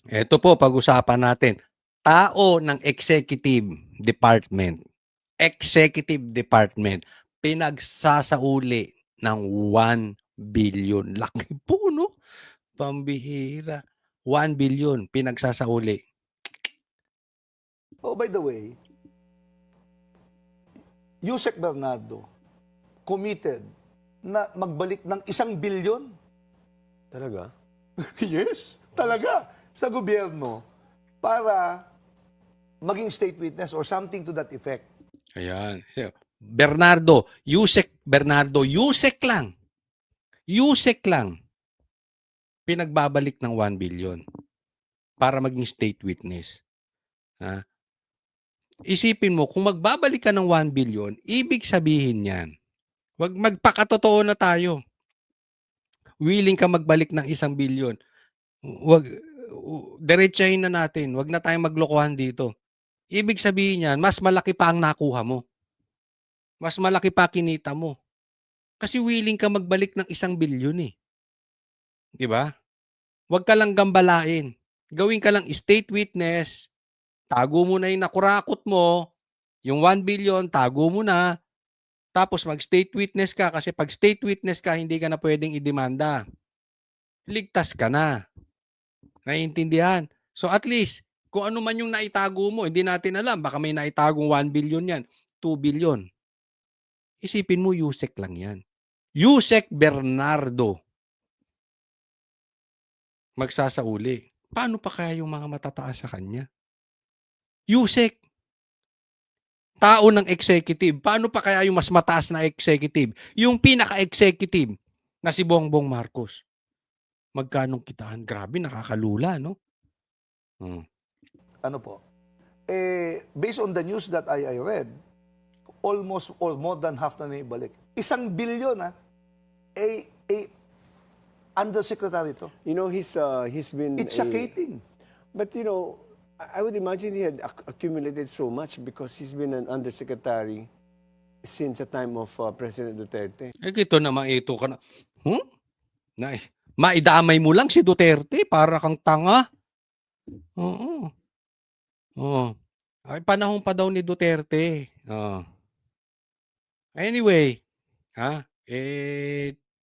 Ito po, pag-usapan natin. Tao ng executive department. Executive department. Pinagsasauli ng 1 billion. Laki po, no? Pambihira. 1 billion pinagsasauli. Oh, by the way, Yusek Bernardo committed na magbalik ng 1 billion. Talaga? Yes, talaga. Sa gobyerno para maging state witness or something to that effect. Ayan. Bernardo, Yusek Bernardo, Yusek lang. Yusek lang. Pinagbabalik ng 1 billion para maging state witness. Ha? Isipin mo, kung magbabalik ka ng 1 billion, ibig sabihin yan, wag magpakatotoo na tayo. Willing ka magbalik ng 1 billion. Wag diretsahin na natin. Wag na tayong maglokohan dito. Ibig sabihin yan, mas malaki pa ang nakuha mo. Mas malaki pa kinita mo. Kasi willing ka magbalik ng 1 billion eh. 'Di ba? Wag ka lang gambalain. Gawin ka lang state witness. Tago mo na 'yung nakurakot mo. Yung 1 billion, tago mo na. Tapos mag-state witness ka kasi pag state witness ka, hindi ka na pwedeng idemanda. Ligtas ka na. Naiintindihan? So at least, kung ano man yung naitago mo, hindi natin alam. Baka may naitagong 1 billion yan, 2 billion. Isipin mo, Yusek lang yan. Yusek Bernardo magsasauli. Paano pa kaya yung mga matataas sa kanya? Yusek, tao ng executive. Paano pa kaya yung mas mataas na executive? Yung pinaka-executive na si Bongbong Marcos. Magkanong kitaan? Grabe, nakakalula, no? Ano po? Based on the news that I read, almost or more than half na naibalik. 1 billion undersecretary to. You know, he's been It's shocking. But you know, I would imagine he had accumulated so much because he's been an undersecretary since the time of President Duterte. Ito naman, ito ka na. Maidamay mo lang si Duterte para kang tanga. Oo. Oo. Ay, panahon pa daw ni Duterte. Oo. Anyway,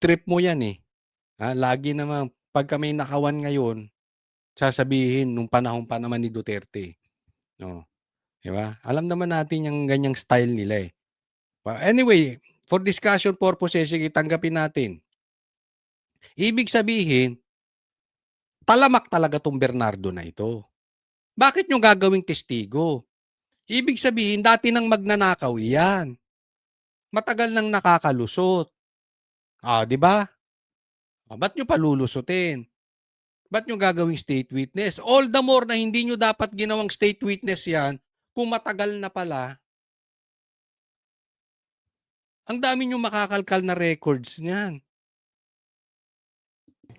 trip mo yan eh. Lagi naman, pagka may nakawan ngayon, sasabihin nung panahon pa naman ni Duterte. No. Diba? Alam naman natin yung ganyang style nila eh. But anyway, for discussion purposes, sige, tanggapin natin. Ibig sabihin, talamak talaga tong Bernardo na ito. Bakit nyo gagawing testigo? Ibig sabihin, dati nang magnanakaw iyan. Matagal nang nakakalusot. Di ba? Ba't nyo palulusutin? Ba't nyo gagawing state witness? All the more na hindi nyo dapat ginawang state witness yan kung matagal na pala. Ang dami nyo makakalkal na records niyan.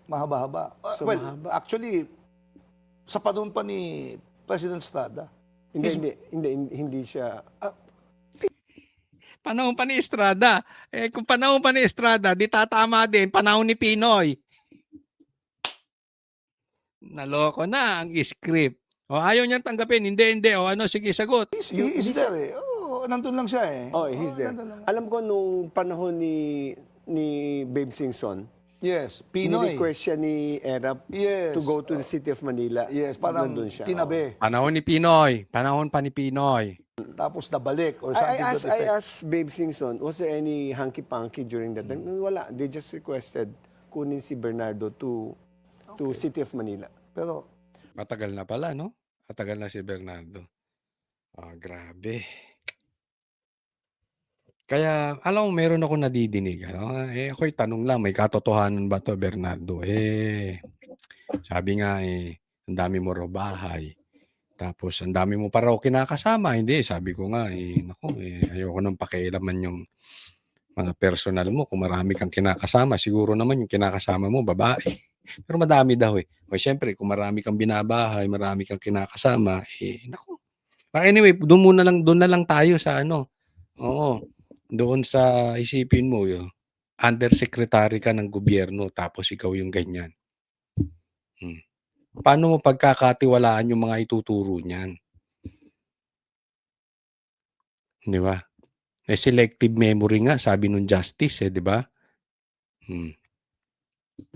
Mahaba-haba. So, Well, mahaba. actually, sa panahon pa ni President Estrada. Hindi siya. Panahon pa ni Estrada. Kung panahon pa ni Estrada, di tatama din panahon ni Pinoy. Naloko na ang script. Ayaw niyang tanggapin. Hindi. Sige, sagot. He is there eh. Nandun lang siya eh. Oh, he's there. Alam ko nung panahon ni Babe Singson, Yes, Pinoy. ni-request siya ni Erap Yes. to go to the city of Manila. Yes, parang Nandun siya. tinabi. Panahon ni Pinoy. Panahon pa ni Pinoy. Tapos nabalik or I something to that I effect. asked Babe Singson, was there any hanky-panky during that time? Wala. They just requested kunin si Bernardo to city of Manila. Pero Matagal na pala, no? Matagal na si Bernardo. Grabe. Kaya, alam mo, meron ako nadidinig. Ako'y tanong lang, may katotohanan ba to, Bernardo? Sabi nga, ang dami mo raw bahay. Tapos, ang dami mo pa raw kinakasama. Hindi, sabi ko nga, ayoko nang pakialaman yung mga personal mo. Kung marami kang kinakasama, siguro naman yung kinakasama mo, babae. Pero madami daw eh. O syempre, kung marami kang binabahay, marami kang kinakasama, naku. Anyway, doon na lang tayo sa Oo. Doon sa isipin mo, undersecretary ka ng gobyerno tapos ikaw yung ganyan. Paano mo pagkakatiwalaan yung mga ituturo niyan? 'Di ba? Eh, selective memory nga sabi nung justice, eh, 'di ba? Hmm.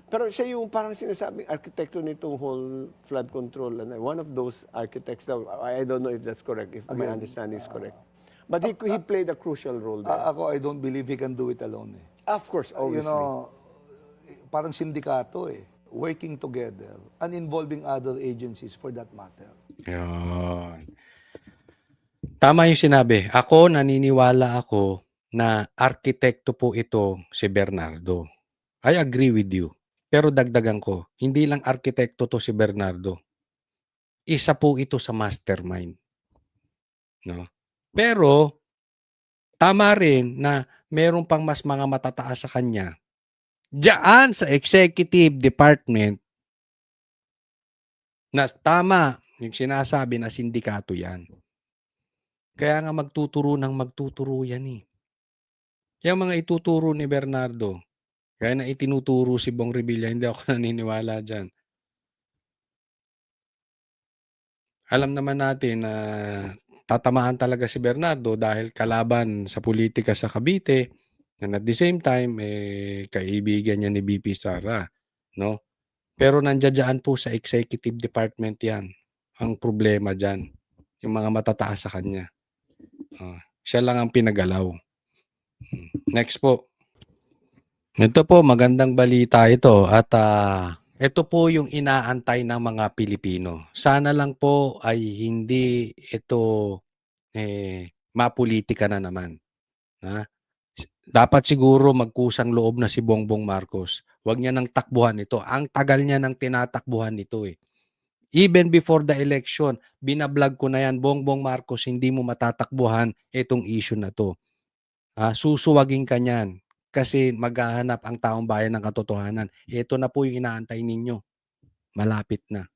Pero siya yung parang sinasabing arkitekto nitong whole flood control. And one of those architects daw, I don't know if that's correct, if my understanding is correct. But he played a crucial role there. Ako, I don't believe he can do it alone. Eh. Of course, You obviously. know, parang sindikato eh. Working together and involving other agencies for that matter. Yun. Tama yung sinabi. Ako, naniniwala ako na arkitekto po ito si Bernardo. I agree with you. Pero dagdagan ko, hindi lang arkitekto to si Bernardo. Isa po ito sa mastermind. No? Pero, tama rin na meron pang mas mga matataas sa kanya. Diyan sa executive department, na tama yung sinasabi na sindikato yan. Kaya nga magtuturo yan eh. Yung mga ituturo ni Bernardo, kaya na itinuturo si Bong Revilla, hindi ako naniniwala dyan. Alam naman natin na tatamaan talaga si Bernardo dahil kalaban sa politika sa Cavite, and at the same time, kaibigan niya ni BP Sara. No? Pero nandiyan po sa executive department yan. Ang problema dyan, yung mga matataas sa kanya. Siya lang ang pinagalaw. Next po. Ito po, magandang balita ito at ito po yung inaantay ng mga Pilipino. Sana lang po ay hindi ito mapolitika na naman. Ha? Dapat siguro magkusang loob na si Bongbong Marcos. Huwag niya nang takbuhan ito. Ang tagal niya nang tinatakbuhan ito eh. Even before the election, binablog ko na yan, Bongbong Marcos, hindi mo matatakbuhan itong issue na to. Susuwagin ka niyan kasi maghahanap ang taong bayan ng katotohanan. Ito na po yung inaantay ninyo. Malapit na.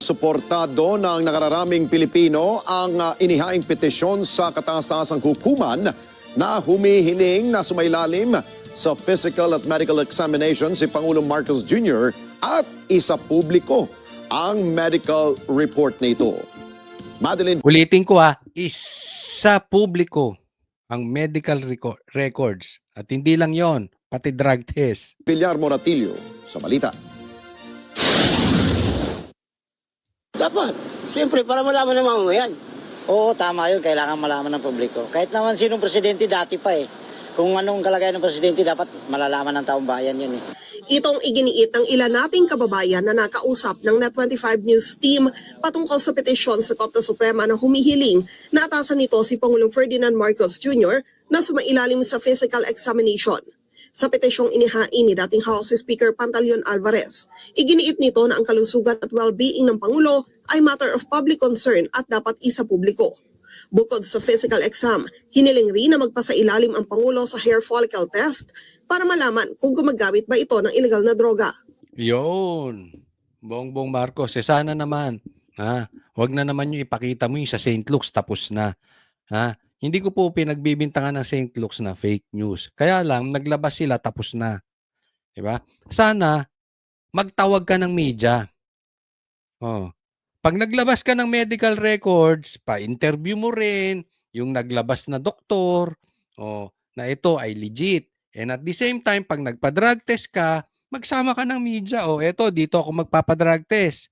Suportado ng nakararaming Pilipino ang inihaing petisyon sa kataas-taasang hukuman na humihiling na sumailalim sa physical at medical examination si Pangulong Marcos Jr. at isa publiko ang medical report nito. Madeline Ulitin ko isa publiko ang medical records. At hindi lang yon, pati drug test. Villar Moratillo sa balita. Dapat. Siyempre, para malaman ng mamamayan. Oo, tama yun. Kailangan malaman ng publiko. Kahit naman sinong presidente dati pa eh. Kung anong kalagayan ng presidente, dapat malalaman ng taong bayan yun eh. Itong iginiit ng ilan nating kababayan na nakausap ng Net25 News team patungkol sa petisyon sa Korte Suprema na humihiling na atasan nito si Pangulong Ferdinand Marcos Jr. na sumailalim sa physical examination. Sa petisyong inihain ni dating House Speaker Pantaleon Alvarez, iginiit nito na ang kalusugan at well-being ng Pangulo ay matter of public concern at dapat isa publiko. Bukod sa physical exam, hiniling rin na magpasailalim ang Pangulo sa hair follicle test para malaman kung gumagamit ba ito ng illegal na droga. Yun. Bongbong Marcos, sana naman. Huwag na naman yung ipakita mo yung sa St. Luke's tapos na. Hindi ko po pinagbibintangan ng St. Luke's na fake news. Kaya lang, naglabas sila tapos na. Diba? Sana, magtawag ka ng media. Pag naglabas ka ng medical records, pa-interview mo rin yung naglabas na doktor na ito ay legit. And at the same time, pag nagpa-drug test ka, magsama ka ng media. Eto, dito ako magpapa-drug test.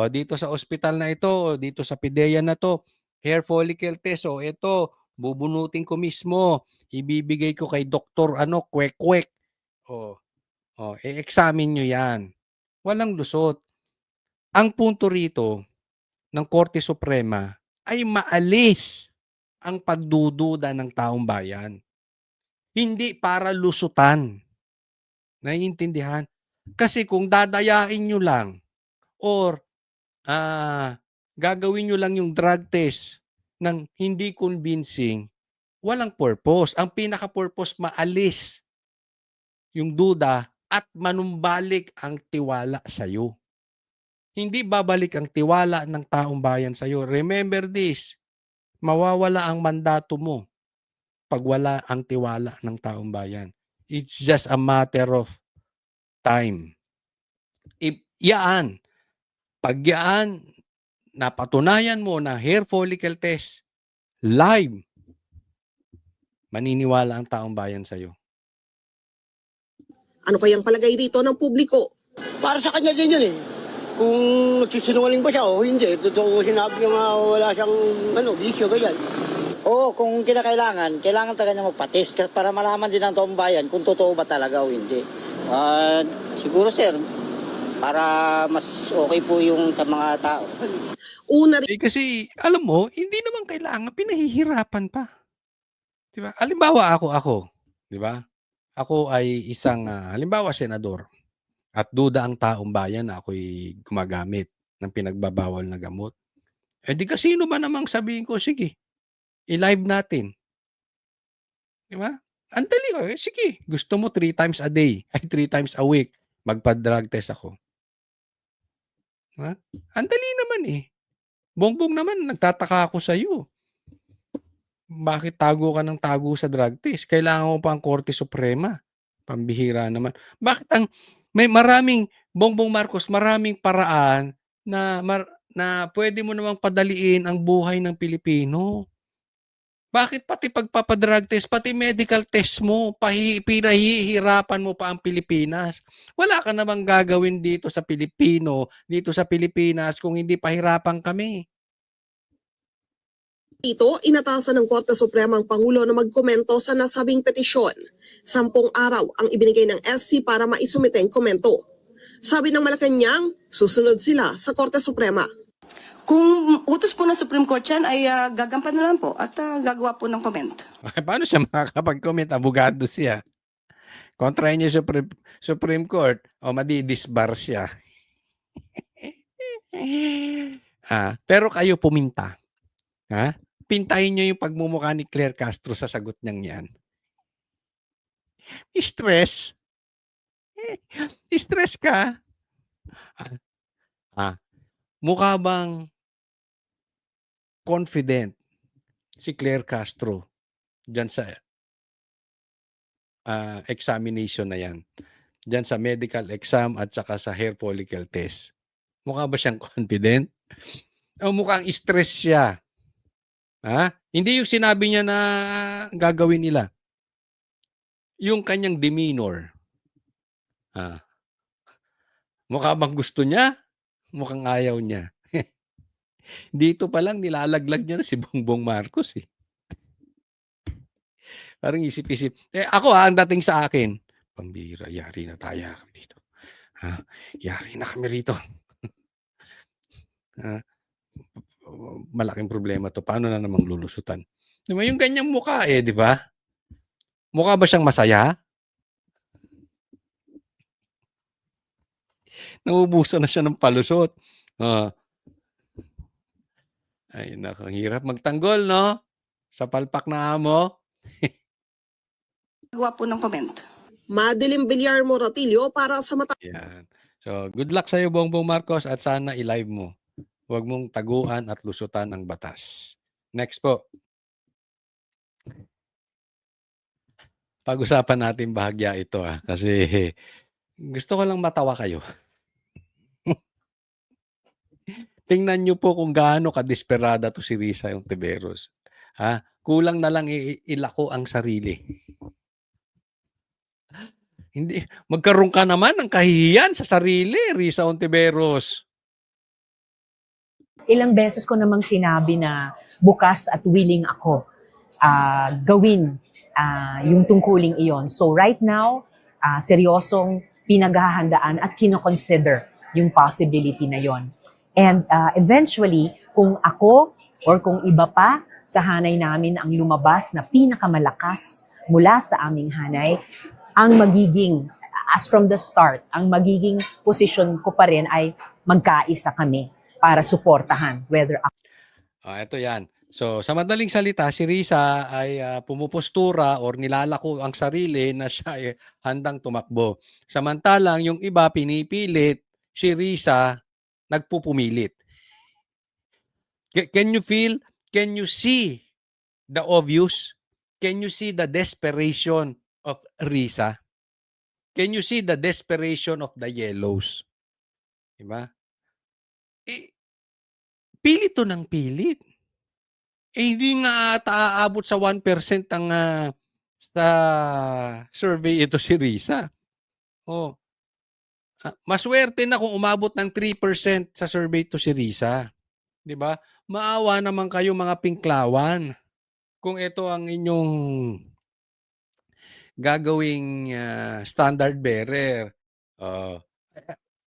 Dito sa ospital na ito, dito sa PIDEA na to, hair follicle test. Eto, bubunutin ko mismo. Ibibigay ko kay doktor kwek-kwek. I-examine nyo yan. Walang lusot. Ang punto rito ng Korte Suprema ay maalis ang pagdududa ng taong bayan. Hindi para lusutan. Naiintindihan? Kasi kung dadayain nyo lang or gagawin nyo lang yung drug test ng hindi convincing, walang purpose. Ang pinaka-purpose, maalis yung duda at manumbalik ang tiwala sa'yo. Hindi babalik ang tiwala ng taong bayan sa'yo. Remember this, mawawala ang mandato mo pag wala ang tiwala ng taong bayan. It's just a matter of time. Yaan Pag yan, napatunayan mo na hair follicle test, live, maniniwala ang taong bayan sa'yo. Ano kayang palagay rito ng publiko? Para sa kanya din yun eh. Kung nagsisinungaling ba siya o hindi, totoo sinabi niya nga wala siyang bisyo, ganyan. Oo, kung kailangan talaga niya magpa-test para malaman din ng taong bayan kung totoo ba talaga o hindi. Siguro sir, para mas okay po yung sa mga tao. Una Kasi, alam mo, hindi naman kailangan, pinahihirapan pa. Diba? Halimbawa ako, di ba? Ako ay isang, halimbawa, senador. At duda ang taong bayan na ako'y gumagamit ng pinagbabawal na gamot. Eh di kasino ba namang sabihin ko, sige, i-live natin. Di ba? Ang dali ko, sige, gusto mo 3 times a day, ay 3 times a week, magpa-drug test ako. Diba? Ang dali naman eh. Bongbong naman, nagtataka ako sa iyo. Bakit tago ka ng tago sa drug test? Kailangan mo pa ang Korte Suprema. Pambihira naman. Bakit may maraming, Bongbong Marcos, maraming paraan na pwede mo namang padaliin ang buhay ng Pilipino. Bakit pati pagpapadrug test, pati medical test mo, pinahihirapan mo pa ang Pilipinas? Wala ka namang gagawin dito sa Pilipinas kung hindi pahirapan kami. dito, inatasan ng Korte Suprema ang Pangulo na magkomento sa nasabing petisyon. 10 araw ang ibinigay ng SC para maisumite ang komento. Sabi ng Malacanang, susunod sila sa Korte Suprema. Kung utos po ng Supreme Court yan, ay gagampan na lang po at gagawa po ng comment. Paano siya makakapag-comment? Abogado siya. Kontra niya sa Supreme Court o madidisbar siya. Pero kayo puminta. Pintahin niyo yung pagmumukha ni Claire Castro sa sagot niyang yan. Stress. Stress ka. Mukha bang confident si Claire Castro dyan sa examination na yan? Dyan sa medical exam at saka sa hair follicle test. Mukha ba siyang confident? O mukhang stress siya? Hindi yung sinabi niya na gagawin nila. Yung kanyang demeanor. Mukha bang gusto niya? Mukhang ayaw niya. Dito pa lang nilalaglag niya na si Bongbong Marcos eh. Parang isip-isip. Ako ang dating sa akin, pambira, yari na tayo dito. Yari na kami rito. Malaking problema to. Paano na namang lulusutan? Diba? Yung ganyang mukha di ba? Mukha ba siyang masaya? Naubusan na siya ng palusot. Ay, nakang hirap magtanggol, no? Sa palpak na amo. Gagawa po ng comment. Madeline Villar Moratillo para sa Mata. Yan. So, good luck sa iyo, Bongbong Marcos, at sana i-live mo. Huwag mong taguan at lusutan ang batas. Next po. Pag-usapan natin bahagya ito kasi gusto ko lang matawa kayo. Tingnan niyo po kung gaano kadesperada to si Risa yung Tiberos. Kulang na lang ilako ang sarili. Hindi, magkaroon ka naman ng kahihiyan sa sarili, Risa Ontiveros. Ilang beses ko namang sinabi na bukas at willing ako gawin yung tungkuling iyon. So right now, seryosong pinaghahandaan at kinoconsider yung possibility na yon. And eventually, kung ako or kung iba pa sa hanay namin ang lumabas na pinakamalakas mula sa aming hanay, ang magiging, as from the start, ang magiging position ko pa rin ay magkaisa kami para suportahan whether Ito yan. So, sa madaling salita, si Risa ay pumupostura or nilalako ang sarili na siya ay handang tumakbo. Samantalang yung iba pinipilit, si Risa nagpupumilit. Can you see the obvious? Can you see the desperation of Risa? Can you see the desperation of the yellows? Diba? Pilit to ng pilit. Hindi nga ata aabot sa 1% ang sa survey ito si Risa. Oh, maswerte na kung umabot ng 3% sa survey to si Risa. 'Di ba? Maawa naman kayo mga pinklawan. Kung ito ang inyong gagawing standard bearer. Oh,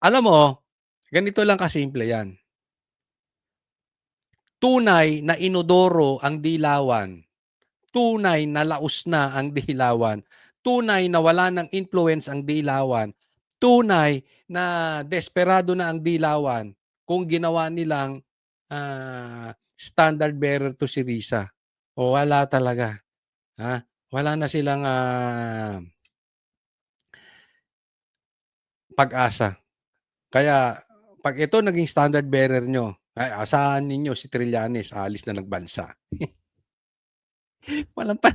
alam mo, ganito lang kasimple 'yan. Tunay na inodoro ang dilawan. Tunay na laos na ang dilawan. Tunay na wala ng influence ang dilawan. Tunay na desperado na ang dilawan kung ginawa nilang standard bearer to si Risa. O wala talaga. Ha? Wala na silang pag-asa. Kaya pag ito naging standard bearer nyo, ay asahan ninyo si Trillanes alis na nagbansa. Walang pa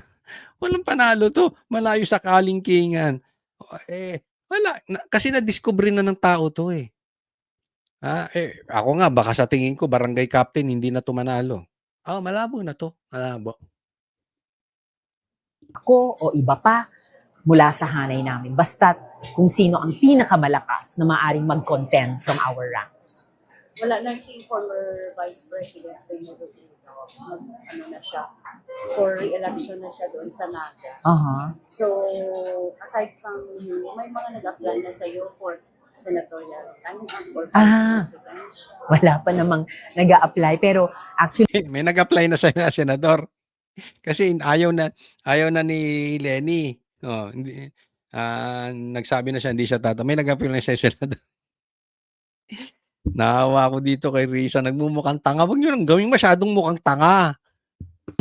walang panalo 'to, malayo sa kalingkingan. Wala kasi na-discover na ng tao 'to, eh. Ako nga baka sa tingin ko barangay captain hindi na 'to manalo. Malabo na 'to, malabo. Ako o iba pa mula sa hanay namin. Basta't kung sino ang pinakamalakas na maaring mag-contend from our ranks. Wala na si former Vice President Benito ano na siya, for re-election na siya doon sa Naga. So, aside from you, may mga nag-apply na sa'yo for senatorial time or presidential. Wala pa namang nag-a-apply pero actually May nag-apply na sa senador. Kasi ayaw na ni Lenny. Hindi nagsabi na siya hindi siya may nag-apply na siya sa senador. Naawa ako dito kay Risa, nagmumukhang tanga. Wag niyo nang gawing masyadong mukhang tanga.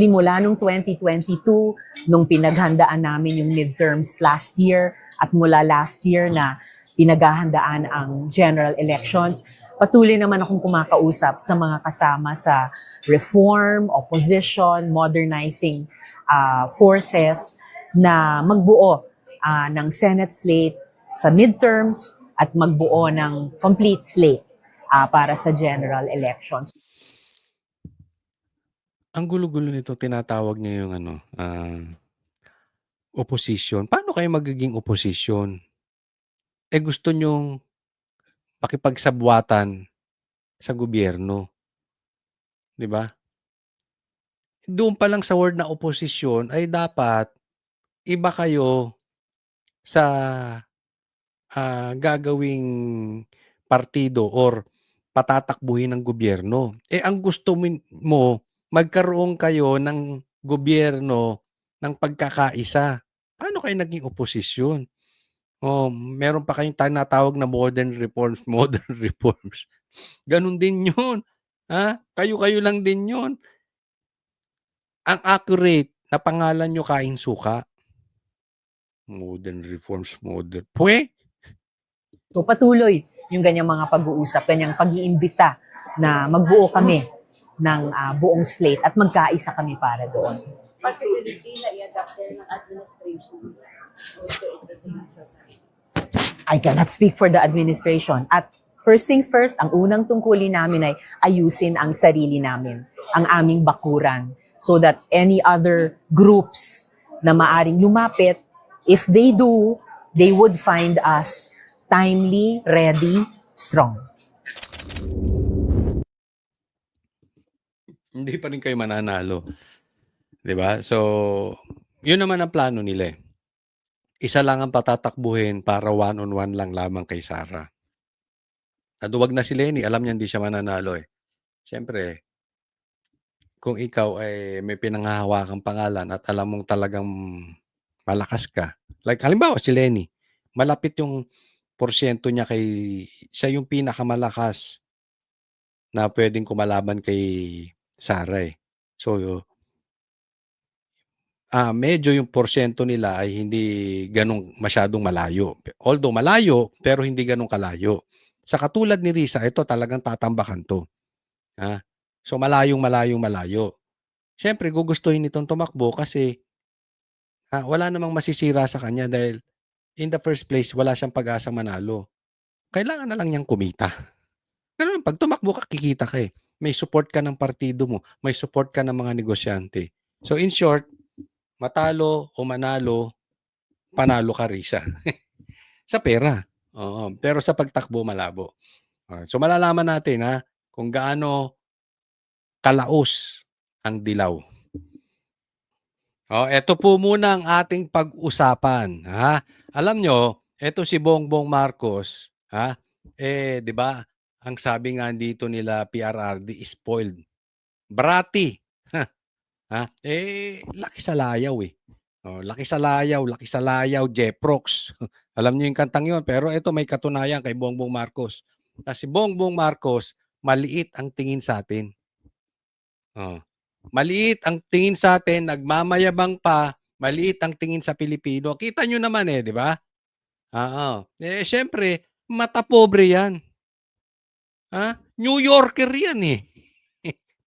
mula nung 2022, nung pinaghandaan namin yung midterms last year at mula last year na pinaghahandaan ang general elections, patuloy naman akong kumakausap sa mga kasama sa reform, opposition, modernizing forces na magbuo ng Senate slate sa midterms at magbuo ng complete slate para sa general elections. Ang gulo-gulo nito, tinatawag niya yung opposition. Paano kayo magiging opposition? Gusto nyong makipagsabwatan sa gobyerno. 'Di ba? Doon pa lang sa word na opposition ay dapat iba kayo sa gagawing partido or patatakbuhin ng gobyerno. Ang gusto mo, magkaroon kayo ng gobyerno ng pagkakaisa. Paano kayo naging oposisyon? Meron pa kayong tinatawag na modern reforms. Ganun din yun. Kayo-kayo lang din yun. Ang accurate na pangalan nyo kain suka. Modern reforms, So patuloy yung ganyang mga pag-uusap, ganyang pag-iimbita na magbuo kami ng buong slate at magkaisa kami para doon. Possibility na i-adapt din ng administration. I cannot speak for the administration. At first things first, ang unang tungkulin namin ay ayusin ang sarili namin, ang aming bakuran, so that any other groups na maaring lumapit, if they do, they would find us timely, ready, strong. Hindi pa rin kayo mananalo. 'Di ba? So, yun naman ang plano nila. Isa lang ang patatakbuhin para one-on-one lang lamang kay Sara. Naduwag na si Lenny, alam niya hindi siya mananalo eh. Siyempre, kung ikaw ay may pinanghahawakang pangalan at alam mong talagang malakas ka, like halimbawa si Lenny, malapit yung porsyento niya siya yung pinakamalakas na pwedeng kumalaban kay Sara eh. So, medyo yung porsyento nila ay hindi ganong masyadong malayo. Although malayo, pero hindi ganong kalayo. Sa katulad ni Risa, ito talagang tatambakan to. So malayo. Siyempre, gugustuhin nitong tumakbo kasi wala namang masisira sa kanya dahil in the first place, wala siyang pag-asa manalo. Kailangan na lang niyang kumita. Pero pag tumakbo ka, kikita ka eh. may support ka ng partido mo, may support ka ng mga negosyante. So in short, matalo o manalo, panalo ka risa. Sa pera. Oo. Pero sa pagtakbo, malabo. So malalaman natin kung gaano kalaos ang dilaw. Ito po muna ang ating pag-usapan. Alam nyo, ito si Bongbong Marcos, 'di ba? Ang sabi nga dito nila PRRD, spoiled. Bratty. Laki sa layaw eh. Laki sa layaw, Jeprox. Alam niyo yung kantang yun, pero ito may katunayan kay Bongbong Marcos. Si Bongbong Marcos, maliit ang tingin sa atin. Maliit ang tingin sa atin, nagmamayabang pa, maliit ang tingin sa Pilipino. Kita nyo naman di ba? Syempre, mata pobre yan. New Yorker yan eh.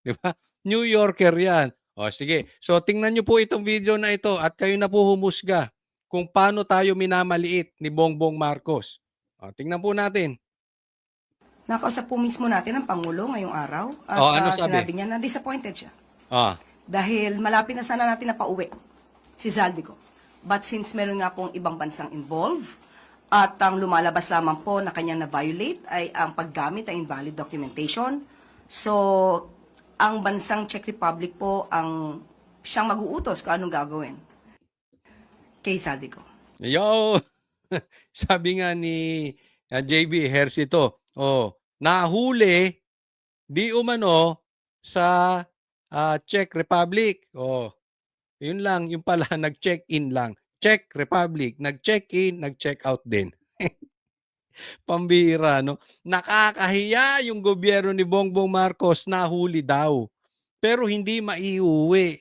Di ba? New Yorker yan. Sige. So, tingnan nyo po itong video na ito at kayo na po humusga kung paano tayo minamaliit ni Bongbong Marcos. Tingnan po natin. Nakausap po mismo natin ang Pangulo ngayong araw. At ano sabi? sinabi niya na disappointed siya. Dahil malapit na sana natin na pauwi si Zaldico. But since meron nga pong ibang bansang involved, at ang lumalabas lamang po na kanyang na-violate ay ang paggamit ng invalid documentation. So, ang bansang Czech Republic po ang siyang mag-uutos kung anong gagawin kay Zaldico. Yo! Sabi nga ni JB Hersito, nahuli di umano sa Czech Republic. Yun lang, yung pala nag-check-in lang. Czech Republic, nag-check-in, nag-check-out din. Pambihira, no? Nakakahiya yung gobyerno ni Bongbong Marcos, nahuli daw. Pero hindi maiuwi.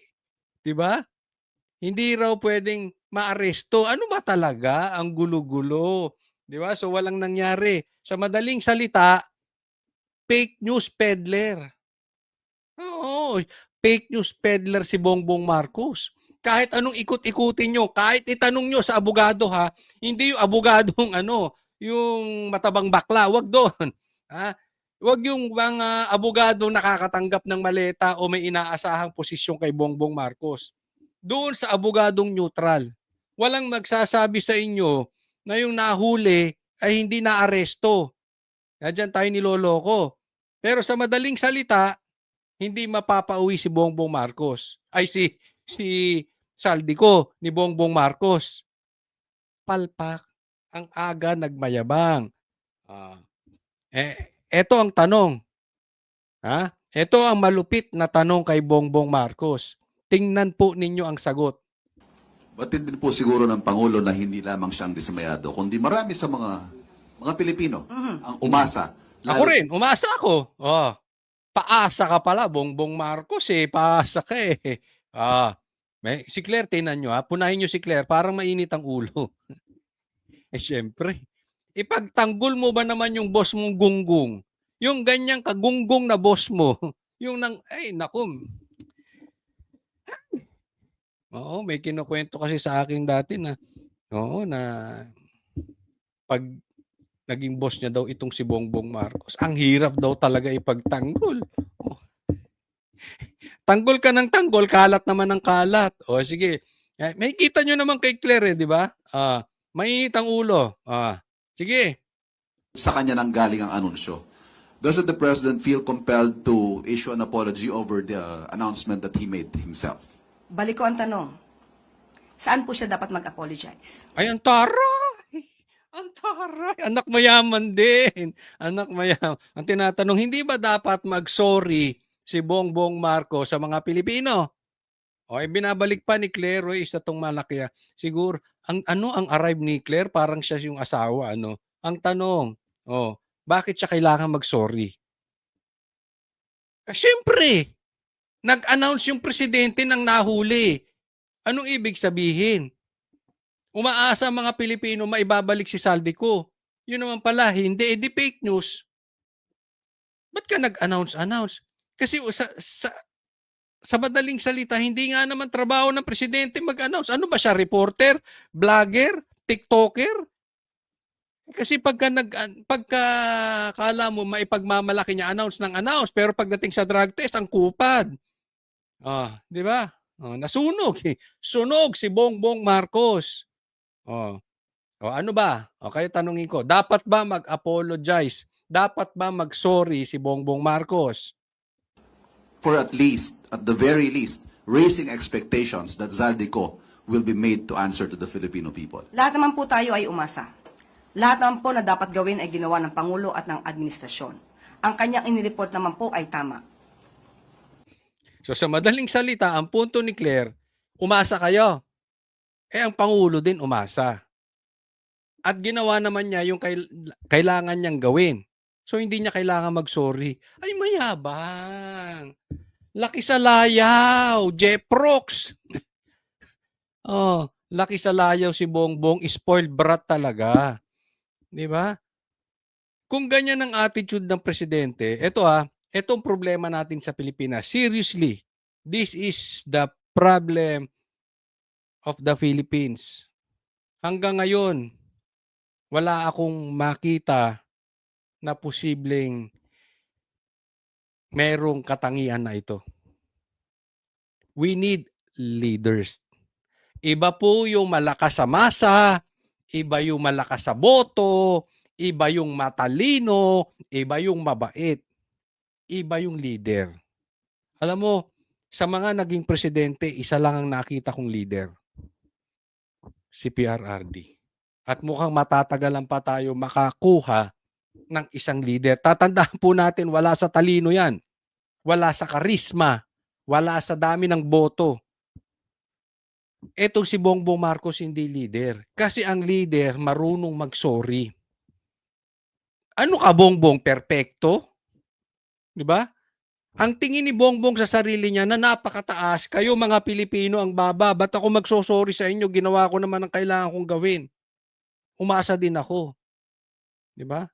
'Di ba? Hindi raw pwedeng maaresto. Ano ba talaga ang gulo-gulo? 'Di ba? So walang nangyari. Sa madaling salita, fake news peddler. Oo, fake news peddler si Bongbong Marcos. Kahit anong ikot-ikutin nyo, kahit itanong nyo sa abogado hindi yung abogadong yung matabang bakla, wag doon. Wag yung mga abogadong nakakatanggap ng maleta o may inaasahang posisyon kay Bongbong Marcos. Doon sa abogadong neutral. Walang magsasabi sa inyo na yung nahuli ay hindi naaresto. Diyan tayo niloloko. Pero sa madaling salita, hindi mapapauwi si Bongbong Marcos. Ay si Zaldico ni Bongbong Marcos. Palpak. Ang aga nagmayabang. Eto ang tanong. Ito ang malupit na tanong kay Bongbong Marcos. Tingnan po ninyo ang sagot. Batid din po siguro ng Pangulo na hindi lamang siyang dismayado, kundi marami sa mga Pilipino ang umasa. Ako rin, umasa ako. Paasa ka pala, Bongbong Marcos paasa ka si Claire, tinan nyo punahin nyo si Claire, parang mainit ang ulo. Siyempre. Ipagtanggol mo ba naman yung boss mong gunggong? Yung ganyang kagunggong na boss mo, yung naku. May kinukwento kasi sa akin dati na pag naging boss niya daw itong si Bongbong Marcos, ang hirap daw talaga ipagtanggol. Tanggol ka ng tanggol, kalat naman ng kalat. Sige. May kita nyo naman kay Claire, di ba? Mainit ang ulo. Sige. Sa kanya nang galing ang anunsyo. Doesn't the President feel compelled to issue an apology over the announcement that he made himself? Balik ko ang tanong. Saan po siya dapat mag-apologize? Ay, ang taray! Ang taray! Anak mayaman din. Anak mayaman. Ang tinatanong, hindi ba dapat mag-sorry si Bongbong Marcos sa mga Pilipino? Binabalik pa ni Claire, isa tong malaki. Siguro, ang arrive ni Claire, parang siya yung asawa, Ang tanong, bakit siya kailangan mag-sorry? Siyempre, nag-announce yung presidente ng nahuli. Anong ibig sabihin? Umaasa ang mga Pilipino maibabalik si Zaldico. Yun naman pala, hindi. Di fake news. Ba't ka nag-announce? Kasi sa madaling salita, hindi nga naman trabaho ng presidente mag-announce. Ano ba siya? Reporter? Vlogger? TikToker? Kasi pagka kala mo maipagmamalaki niya, announce ng announce, pero pagdating sa drug test, ang kupad. Di ba? Nasunog eh. Sunog si Bongbong Marcos. Ano ba? Kayo tanungin ko, dapat ba mag-apologize? Dapat ba mag-sorry si Bongbong Marcos? For at the very least, raising expectations that Zaldico will be made to answer to the Filipino people. Lahat naman po tayo ay umasa. Lahat naman po na dapat gawin ay ginawa ng Pangulo at ng administrasyon. Ang kanyang inireport naman po ay tama. So sa madaling salita, ang punto ni Claire, umasa kayo. Ang Pangulo din umasa. At ginawa naman niya yung kailangan niyang gawin. So hindi niya kailangan mag-sorry. Ay, mayabang. Laki sa layaw. Jeprox. Laki sa layaw si Bongbong. Spoiled brat talaga. Di ba? Kung ganyan ang attitude ng presidente, etong problema natin sa Pilipinas. Seriously, this is the problem of the Philippines. Hanggang ngayon, wala akong makita na posibleng merong katangian na ito. We need leaders. Iba po yung malakas sa masa, iba yung malakas sa boto, iba yung matalino, iba yung mabait, iba yung leader. Alam mo, sa mga naging presidente, isa lang ang nakita kong leader. Si PRRD. At mukhang matatagalan pa tayo makakuha ng isang leader. Tatandaan po natin, wala sa talino yan. Wala sa karisma. Wala sa dami ng boto. Etong si Bongbong Marcos hindi leader. Kasi ang leader marunong mag-sorry. Ano ka, Bongbong? Perpekto? Di ba? Ang tingin ni Bongbong sa sarili niya na napakataas, kayo mga Pilipino ang baba, ba't ako magsosorry sa inyo? Ginawa ko naman ang kailangan kong gawin. Umasa din ako. Di ba?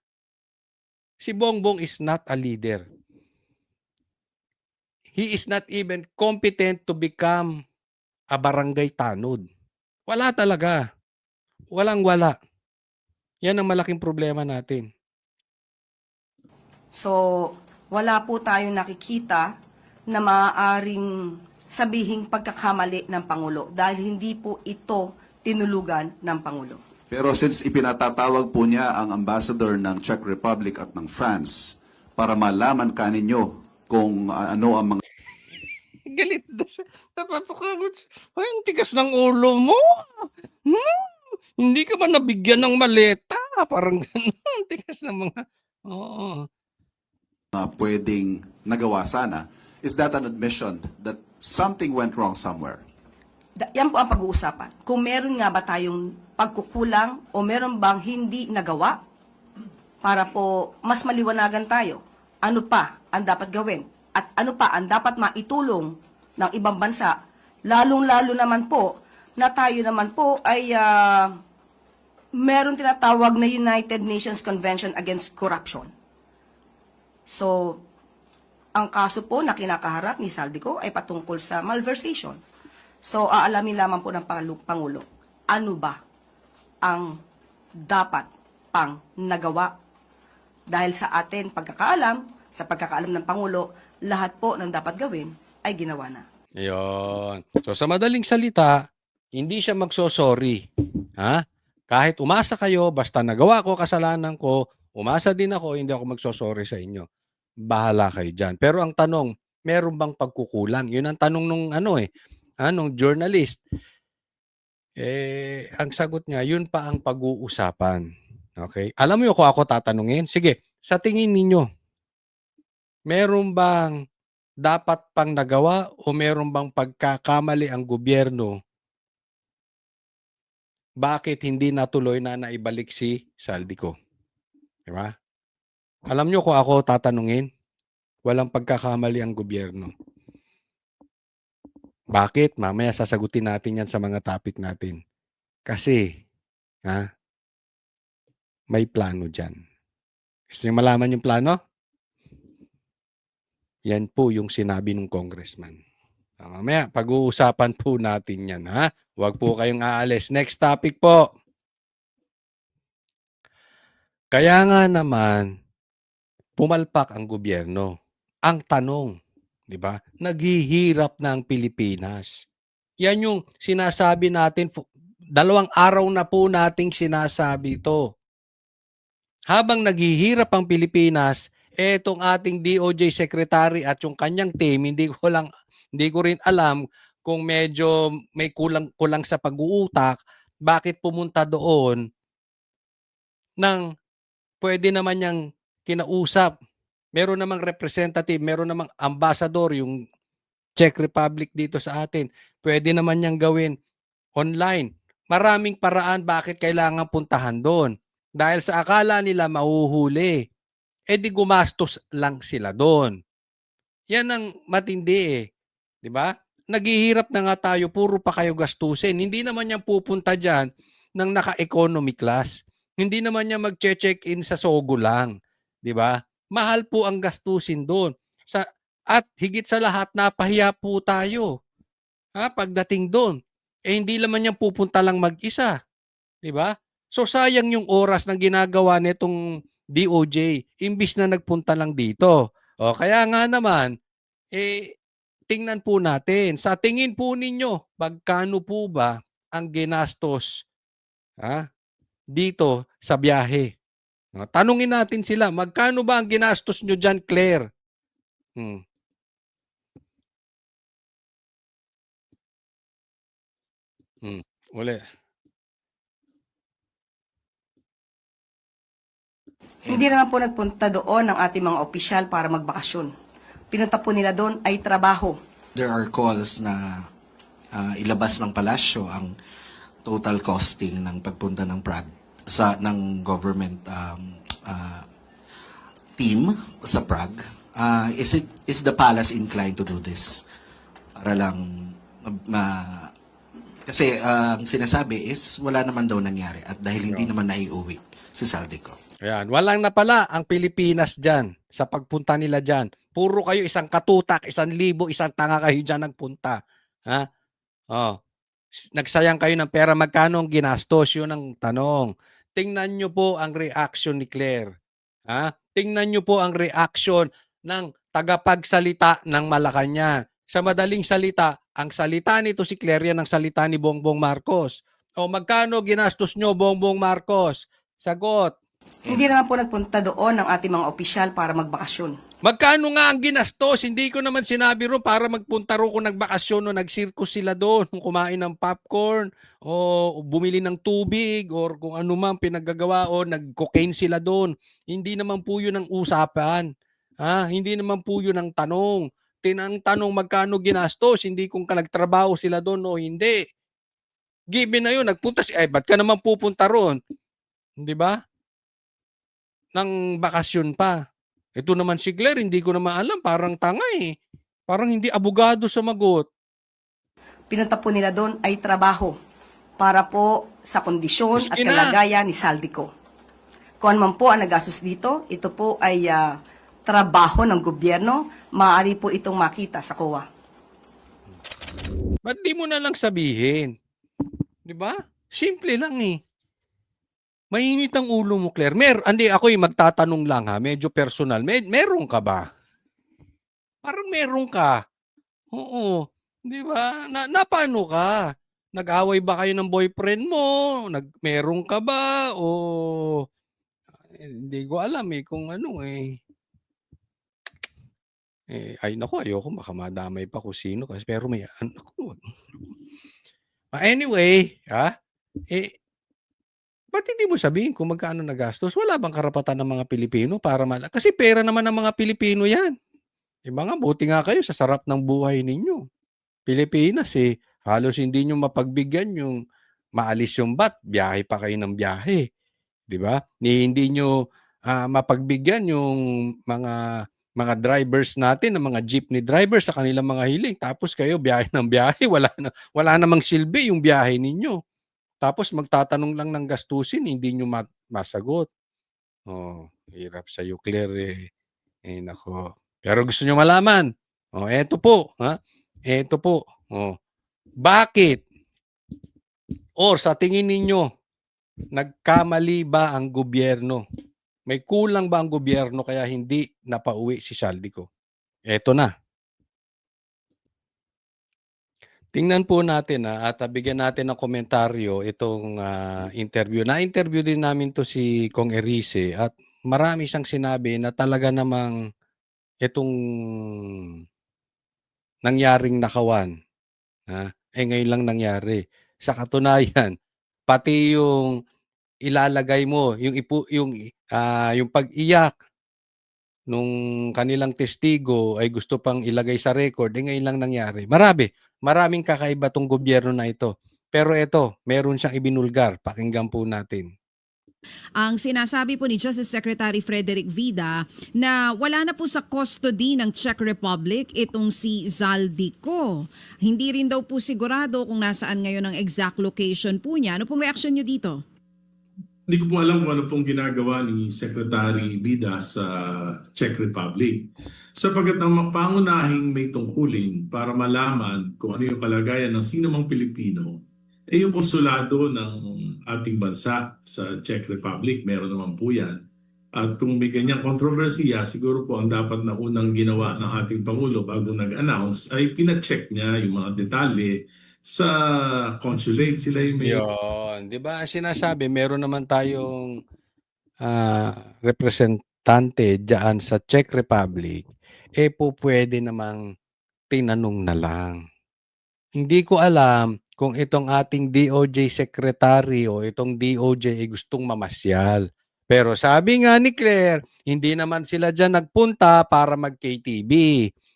Si Bongbong is not a leader. He is not even competent to become a barangay tanod. Wala talaga. Walang-wala. Yan ang malaking problema natin. So, wala po tayong nakikita na maaaring sabihing pagkakamali ng Pangulo dahil hindi po ito tinulugan ng Pangulo. Pero since ipinatatawag po niya ang ambassador ng Czech Republic at ng France para malaman kaninyo kung ano ang mga Galit na siya. Napapakamot. Ay, ang tigas ng ulo mo. Hindi ka ba nabigyan ng maleta? Parang gano'n. Tigas ng mga... Oo. pwedeng nagawa sana, is that an admission that something went wrong somewhere? Yan po ang pag-uusapan. Kung meron nga ba tayong pagkukulang o meron bang hindi nagawa para po mas maliwanagan tayo, ano pa ang dapat gawin at ano pa ang dapat maitulong ng ibang bansa, lalong-lalo naman po na tayo naman po ay meron tinatawag na United Nations Convention Against Corruption. So, ang kaso po na kinakaharap ni Zaldico ay patungkol sa malversation. So, aalamin lamang po ng Pangulo, ano ba ang dapat pang nagawa? Dahil sa atin pagkakaalam, sa pagkakaalam ng Pangulo, lahat po ng dapat gawin ay ginawa na. Ayun. So sa madaling salita, hindi siya magsosorry. Ha? Kahit umasa kayo, basta nagawa ko, kasalanan ko, umasa din ako, hindi ako magsosorry sa inyo. Bahala kayo dyan. Pero ang tanong, meron bang pagkukulang? Yun ang tanong nung nung journalist. Ang sagot niya, yun pa ang pag-uusapan. Okay? Alam mo kung ako tatanungin? Sige, sa tingin ninyo, meron bang dapat pang nagawa o meron bang pagkakamali ang gobyerno? Bakit hindi natuloy na naibalik si Zaldico? Di ba? Alam nyo kung ako tatanungin, walang pagkakamali ang gobyerno. Bakit? Mamaya sasagutin natin yan sa mga topic natin. Kasi, may plano dyan. Gusto nyo malaman yung plano? Yan po yung sinabi ng congressman. Mamaya, pag-uusapan po natin yan, ha? Huwag po kayong aalis. Next topic po. Kaya nga naman, pumalpak ang gobyerno. Ang tanong, di ba, naghihirap na ang Pilipinas. Yan yung sinasabi natin, 2 araw na po nating sinasabi ito. Habang naghihirap ang Pilipinas, etong ating DOJ Secretary at yung kanyang team, hindi ko rin alam kung medyo may kulang sa pag-uutak, bakit pumunta doon ng pwede naman niyang kinausap. Meron namang representative, meron namang ambassador, yung Czech Republic dito sa atin. Pwede naman niyang gawin online. Maraming paraan bakit kailangan puntahan doon. Dahil sa akala nila mahuhuli, di gumastos lang sila doon. Yan ang matindi eh. Di ba? Naghihirap na nga tayo, puro pa kayo gastusin. Hindi naman yan pupunta dyan ng naka-economy class. Hindi naman niya mag-check-in sa Sogo lang. Di ba? Mahal po ang gastusin doon. At higit sa lahat, napahiya po tayo. Pagdating doon. Hindi naman yan pupunta lang mag-isa. Di ba? So sayang yung oras na ginagawa nitong DOJ imbis na nagpunta lang dito. Kaya nga naman, tingnan po natin. Sa tingin po ninyo, magkano po ba ang ginastos dito sa biyahe? Tanungin natin sila, magkano ba ang ginastos nyo dyan, Claire? Uli. Hindi naman po nagpunta doon ang ating mga opisyal para magbakasyon. Pinunta po nila doon ay trabaho. There are calls na ilabas ng palasyo ang total costing ng pagpunta ng Prague ng government team sa Prague. Is the palace inclined to do this? Para lang kasi ang sinasabi is wala naman daw nangyari at dahil hindi naman naiuwi si Saldico. Ayan, walang napala ang Pilipinas dyan sa pagpunta nila dyan. Puro kayo isang katutak, 1,000, isang tanga kayo dyan nagpunta. Nagsayang kayo ng pera, magkano ang ginastos? Yun ang tanong. Tingnan nyo po ang reaction ni Claire. Tingnan nyo po ang reaction ng tagapagsalita ng Malacanang. Sa madaling salita, ang salita nito si Claire yan ang salita ni Bongbong Marcos. Magkano ginastos nyo, Bongbong Marcos? Sagot. Hindi naman po nagpunta doon ang ating mga opisyal para magbakasyon. Magkano nga ang ginastos? Hindi ko naman sinabi ron para magpunta ron kung nagbakasyon o nagsirkus sila doon, kung kumain ng popcorn o bumili ng tubig or kung ano man pinaggagawa o nag-cocaine sila doon. Hindi naman po yun ang usapan. Hindi naman po yun ang tanong. Ang tanong magkano ginastos, hindi kung nagtrabaho sila doon o hindi. Given na yun, nagpunta ba't ka naman pupunta ron? Di ba? Ng bakasyon pa. Ito naman si Claire, hindi ko naman alam, parang tanga eh. Parang hindi abogado sumagot. Pinunta po nila doon ay trabaho para po sa kondisyon at kalagayan ni Saldico. Kung ano man po ang nagastos dito, ito po ay trabaho ng gobyerno, maaari po itong makita sa COA. Ba't di mo na lang sabihin? Di ba? Simple lang eh. Mainit ang ulo mo, Claire. Ako'y magtatanong lang medyo personal. Meron ka ba? Parang meron ka. Oo. Di ba? Paano ka? Nag-away ba kayo ng boyfriend mo? Meron ka ba? O hindi ko alam kung ano eh. Ayoko baka madamay pa kung sino kasi pero may anyway, ba't hindi mo sabihin kung magkano nagastos? Wala bang karapatan ng mga Pilipino para kasi pera naman ng mga Pilipino yan. Nga, buti nga kayo sa sarap ng buhay ninyo. Pilipinas halos hindi nyo mapagbigyan yung maalis yung VAT, biyahe pa kayo ng biyahe. Di ba? Hindi nyo mapagbigyan yung mga drivers natin, ng mga jeepney drivers sa kanilang mga hiling. Tapos kayo biyahe ng biyahe, wala namang silbi yung biyahe ninyo. Tapos magtatanong lang ng gastusin, hindi nyo masagot. Hirap sa'yo, Claire nako. Pero gusto nyo malaman. Eto po. Eto po. Bakit? Or sa tingin ninyo, nagkamali ba ang gobyerno May kulang ba ang gobyerno kaya hindi napauwi si Saldico? Eto na. Tingnan po natin at bigyan natin ng komentaryo itong interview. Na-interview din namin to si Kong Erice at marami siyang sinabi na talaga namang itong nangyaring nakawan, ngayon lang nangyari. Sa katunayan, pati yung ilalagay mo, yung pag-iyak nung kanilang testigo ay gusto pang ilagay sa record, ngayon lang nangyari. Maraming kakaiba tong gobyerno na ito. Pero ito, meron siyang ibinulgar. Pakinggan po natin. Ang sinasabi po ni Justice Secretary Frederick Vida na wala na po sa custody ng Czech Republic itong si Zaldico. Hindi rin daw po sigurado kung nasaan ngayon ang exact location po niya. Ano pong reaction niyo dito? Hindi ko po alam kung ano pong ginagawa ni Secretary Vida sa Czech Republic. Sapagkat ang pangunahing may tungkulin para malaman kung ano yung kalagayan ng sino mang Pilipino ay yung konsulado ng ating bansa sa Czech Republic. Meron naman po yan. At kung may ganyang kontrobersiya, siguro po ang dapat na unang ginawa ng ating Pangulo bago nag-announce ay pina-check niya yung mga detalye sa consulate. Sila yung may... Yun, di ba sinasabi, meron naman tayong representante dyan sa Czech Republic, po pwede namang tinanong na lang. Hindi ko alam kung itong ating DOJ secretary o itong DOJ ay gustong mamasyal. Pero sabi nga ni Claire, hindi naman sila dyan nagpunta para mag-KTV.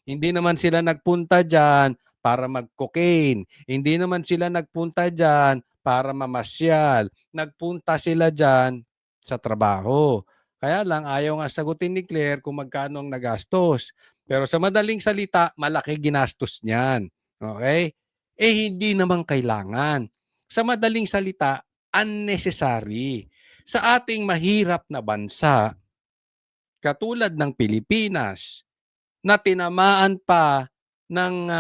Hindi naman sila nagpunta dyan para mag-cocaine. Hindi naman sila nagpunta dyan para mamasyal. Nagpunta sila dyan sa trabaho. Kaya lang, ayaw nga sagutin ni Claire kung magkano ang nagastos. Pero sa madaling salita, malaki ginastos niyan. Okay? Hindi naman kailangan. Sa madaling salita, unnecessary. Sa ating mahirap na bansa, katulad ng Pilipinas, na tinamaan pa ng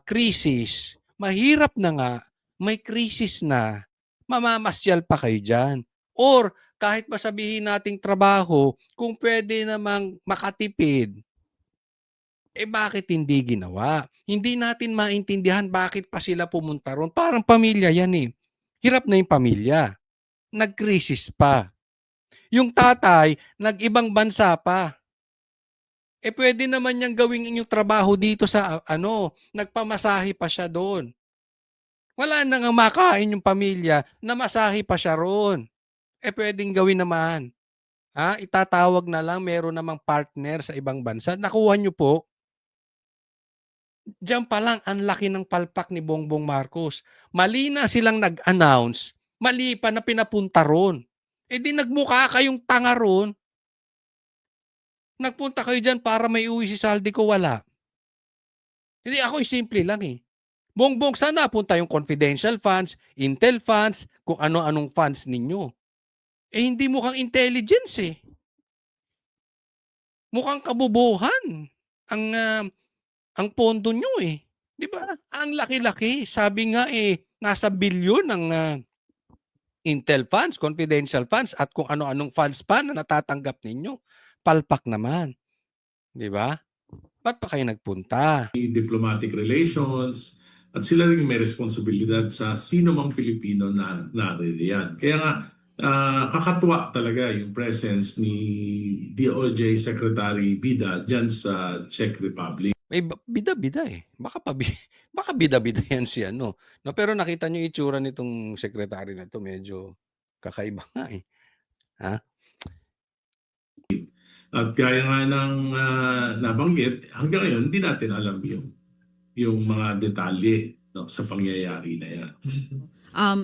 krisis, mahirap na nga, may krisis na, mamamasyal pa kayo dyan. Or kahit masabihin nating trabaho, kung pwede namang makatipid, bakit hindi ginawa? Hindi natin maintindihan bakit pa sila pumunta ron. Parang pamilya yan eh. Hirap na yung pamilya. Nagkrisis pa. Yung tatay, nag-ibang bansa pa. Pwede naman niyang gawing inyong trabaho dito sa nagpamasahe pa siya doon. Wala na nga makain yung pamilya, namasahe pa siya ron. Pwedeng gawin naman. Itatawag na lang, meron namang partner sa ibang bansa. Nakuha niyo po. Diyan pa lang, ang laki ng palpak ni Bongbong Marcos. Mali na silang nag-announce, mali pa na pinapunta ron. Di nagmukha kayong tanga ron. Nagpunta kayo dyan para may uwi si Saldico, wala. Hindi, ako simple lang eh. Bongbong, sana punta yung confidential funds, intel funds, kung ano-anong funds ninyo. Hindi mukhang intelligence eh. Mukhang kabubuhan ang pondo nyo eh. Di ba? Ang laki-laki. Sabi nga nasa bilyon ng intel funds, confidential funds, at kung ano-anong funds pa na natatanggap ninyo. Palpak naman. Di ba? Ba't pa kayo nagpunta? Diplomatic relations, at sila rin may responsibilidad sa sino mang Pilipino na naririyan. Kaya nga, kakatuwa talaga yung presence ni DOJ Secretary Vida dyan sa Czech Republic. May bida-bida eh. Baka bida-bida yan si No, pero nakita niyo yung itsura nitong secretary na to, medyo kakaiba nga eh. At kaya nga ng nabanggit, hanggang ngayon, hindi natin alam yung mga detalye sa pangyayari na yan.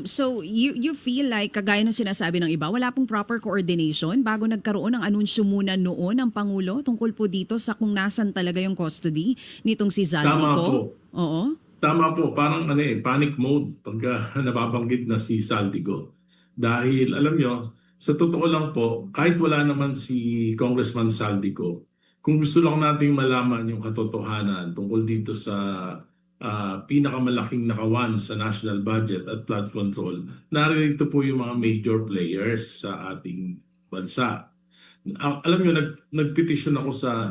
So you feel like, kagaya ng sinasabi ng iba, wala pong proper coordination bago nagkaroon ng anunsyo muna noon ng Pangulo tungkol po dito sa kung nasan talaga yung custody nitong si Zaldico? Tama po. Oo. Tama po. Parang panic mode pagka nababanggit na si Zaldico. Dahil alam nyo, sa totoo lang po, kahit wala naman si Congressman Zaldico, kung gusto lang nating malaman yung katotohanan tungkol dito sa pinakamalaking nakawan sa national budget at flood control, narito po yung mga major players sa ating bansa. Alam niyo, nagpetition ako sa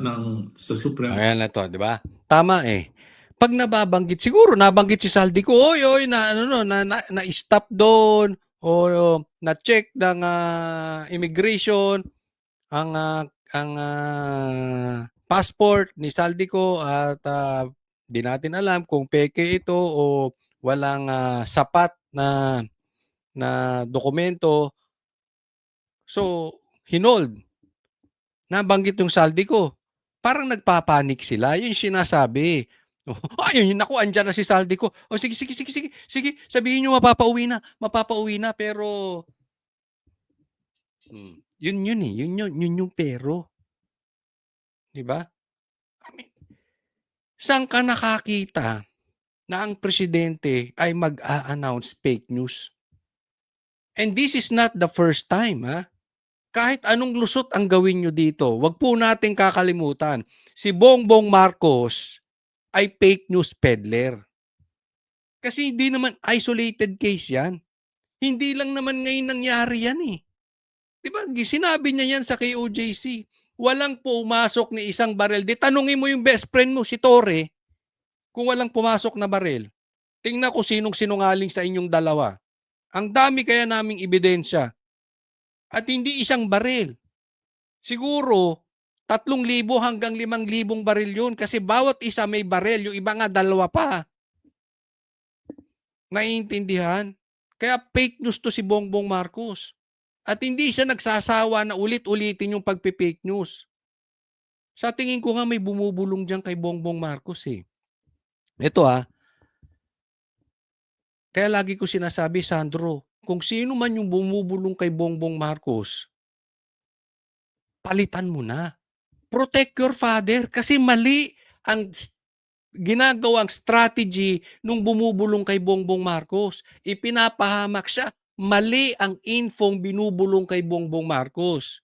Supreme. Ayan na to, di ba? Tama eh. Pag nababanggit, siguro nabanggit si Saldico, oy, na ano no, na stop doon o na-check ng immigration ang passport ni Saldico at di natin alam kung peke ito o walang sapat na dokumento. So, hinold. Nabanggit yung Saldico. Parang nagpapanik sila. Yun yung sinasabi. Ay, naku, andyan na si Saldico. O sige, sabihin nyo mapapauwi na. Pero, yun eh. Yun yung pero. Diba? I mean, saan ka nakakita na ang presidente ay mag-a-announce fake news? And this is not the first time, ha? Kahit anong lusot ang gawin nyo dito, wag po nating kakalimutan, si Bongbong Marcos ay fake news peddler. Kasi hindi naman isolated case yan. Hindi lang naman ngayon nangyari yan eh. Diba? Sinabi niya yan sa KOJC. Walang pumasok ni isang barel. Di tanungin mo yung best friend mo, si Torre, kung walang pumasok na barel. Tingnan ko sinong sinungaling sa inyong dalawa. Ang dami kaya naming ebidensya. At hindi isang baril. Siguro, 3,000 hanggang 5,000 baril yun kasi bawat isa may baril, yung iba nga 2 pa. Naiintindihan? Kaya fake news to si Bongbong Marcos. At hindi siya nagsasawa na ulit-ulitin yung pagpe-fake news. Sa tingin ko nga may bumubulong dyan kay Bongbong Marcos eh. Ito kaya lagi ko sinasabi, Sandro, kung sino man yung bumubulong kay Bongbong Marcos, palitan mo na. Protect your father kasi mali ang ginagawang strategy nung bumubulong kay Bongbong Marcos. Ipinapahamak siya. Mali ang infong binubulong kay Bongbong Marcos.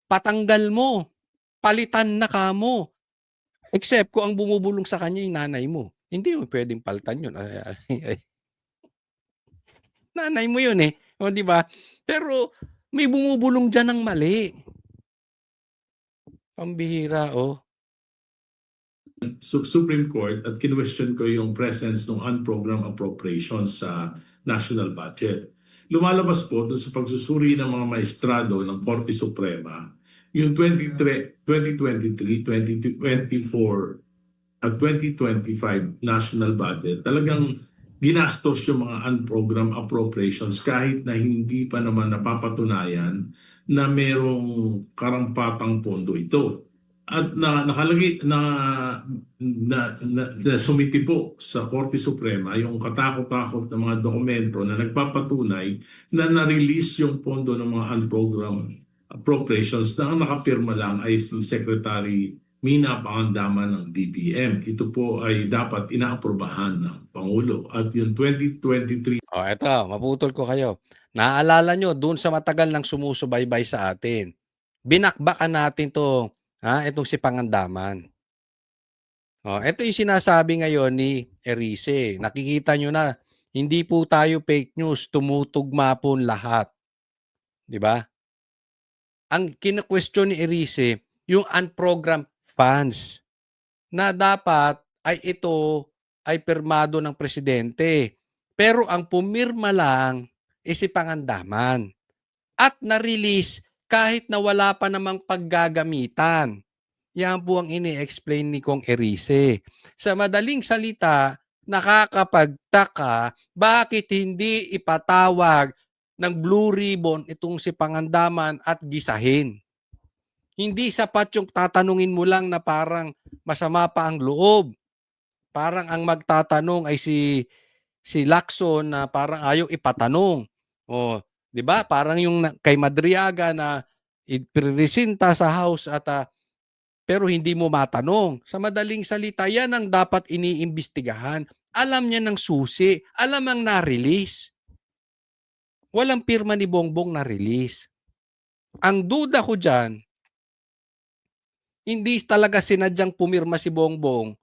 Patanggal mo. Palitan na kamo. Except kung ang bumubulong sa kanya yung nanay mo. Hindi mo pwedeng palitan yun. Nanay mo yun eh. O, di ba? Pero may bumubulong dyan ng mali. Pambihira, Supreme Court at kinwestiyon ko yung presence ng unprogrammed appropriations sa national budget. Lumalabas po dun sa pagsusuri ng mga maestrado ng Korte Suprema, yung 2023, 2024 at 2025 national budget, talagang ginastos yung mga unprogrammed appropriations kahit na hindi pa naman napapatunayan na merong karampatang pondo ito. At nakalagay na sumiti po sa Korte Suprema yung katakot-takot na mga dokumento na nagpapatunay na na-release yung pondo ng mga unprogrammed appropriations na ang nakapirma lang ay si Secretary Mina Pangandaman ng DBM. Ito po ay dapat inaaprobahan ng Pangulo. At yung 2023... eto, maputol ko kayo. Naaalala nyo, doon sa matagal nang sumusubaybay sa atin, binakbakan natin itong si Pangandaman. Ito yung sinasabi ngayon ni Erice. Nakikita nyo na, hindi po tayo fake news, tumutugma po lahat. Di ba? Ang kina-question ni Erice, yung unprogrammed funds na dapat ay ito ay pirmado ng presidente. Pero ang pumirma lang si Pangandaman. At na-release kahit na wala pa namang paggagamitan. Yan po ang ini-explain ni Kong Erice. Sa madaling salita, nakakapagtaka bakit hindi ipatawag ng Blue Ribbon itong si Pangandaman at gisahin. Hindi sapat yung tatanungin mo lang na parang masama pa ang loob. Parang ang magtatanong ay si Lacson na parang ayaw ipatanong. 'di ba? Parang yung kay Madriaga na ipresinta sa House at pero hindi mo matanong. Sa madaling salita, yan ang dapat iniimbestigahan. Alam niya ng susi, alam ang na-release. Walang pirma ni Bongbong na-release. Ang duda ko diyan, hindi talaga sinadyang pumirma si Bongbong,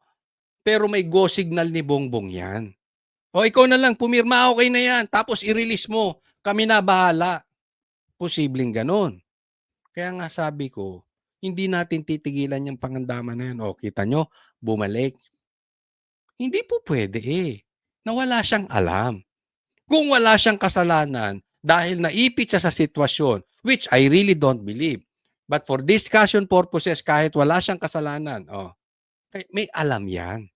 pero may go signal ni Bongbong yan. Ikaw na lang, pumirma, okay na yan. Tapos i-release mo. Kami na bahala. Posibleng ganon. Kaya nga sabi ko, hindi natin titigilan yung pangandaman na yan. O, kita nyo, bumalik. Hindi po pwede na wala siyang alam. Kung wala siyang kasalanan dahil naipit siya sa sitwasyon, which I really don't believe. But for discussion purposes, kahit wala siyang kasalanan, may alam yan.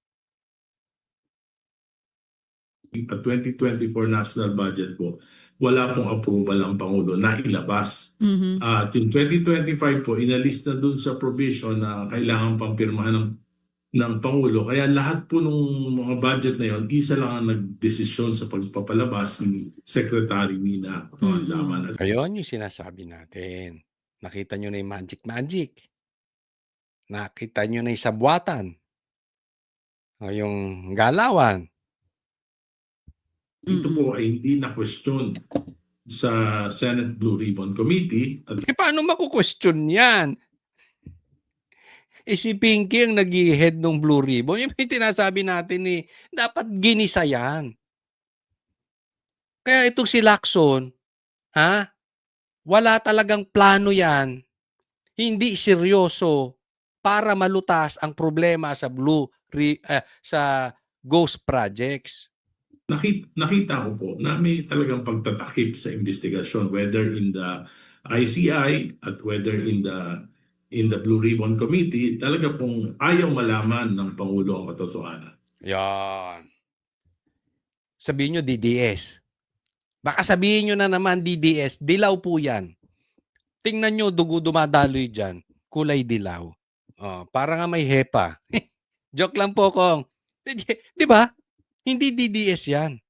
At 2024 national budget po, wala pong approval ang Pangulo na ilabas. At yung 2025 po, inalis na dun sa provision na kailangan pang pirmahan ng Pangulo. Kaya lahat po ng mga budget na yon, isa lang ang nagdesisyon sa pagpapalabas ni Secretary Mina Pangandaman. Ayun yung sinasabi natin. Nakita nyo na yung magic. Nakita nyo na yung sabwatan. O yung galawan. Ito po ay hindi na question sa Senate Blue Ribbon Committee. At Paano maku-question yan? Si Pinky ang nag-head ng Blue Ribbon. Yung tinasabi natin dapat ginisa yan. Kaya itong si Lacson, wala talagang plano yan. Hindi seryoso para malutas ang problema sa sa ghost projects. nakita ko po na may talagang pagtatakip sa investigasyon, whether in the ICI at whether in the Blue Ribbon Committee. Talaga pong ayaw malaman ng Pangulo ang katotohanan. Yan. Sabihin nyo DDS. Baka sabihin nyo na naman DDS, dilaw po yan. Tingnan nyo, dugo dumadaloy dyan. Kulay dilaw. Para nga may hepa. Joke lang po, Kong. Di ba? Hindi DDS yan.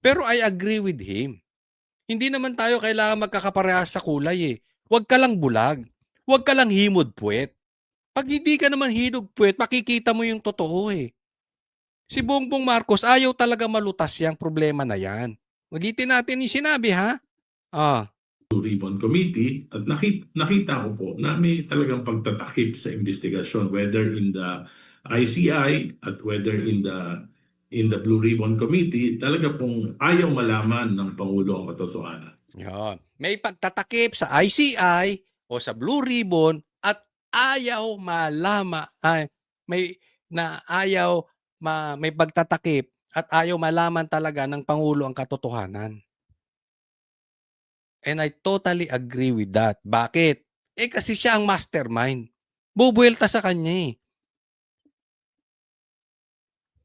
Pero I agree with him. Hindi naman tayo kailangan magkakaparehas sa kulay Huwag ka lang bulag. Huwag ka lang himod puwet. Pag hindi ka naman hinog puwet, makikita mo yung totoo Si Bongbong Marcos, ayaw talaga malutas yung problema na yan. Ulitin natin yung sinabi, ha? Blue Ribbon Committee. At nakita ko po na may talagang pagtatakip sa investigasyon, whether in the ICI at whether in the Blue Ribbon Committee. Talaga pong ayaw malaman ng Pangulo ang katotohanan. Yan. May pagtatakip sa ICI o sa Blue Ribbon at ayaw may pagtatakip at ayaw malaman talaga ng Pangulo ang katotohanan. And I totally agree with that. Bakit? Kasi siya ang mastermind. Bubuelta sa kanya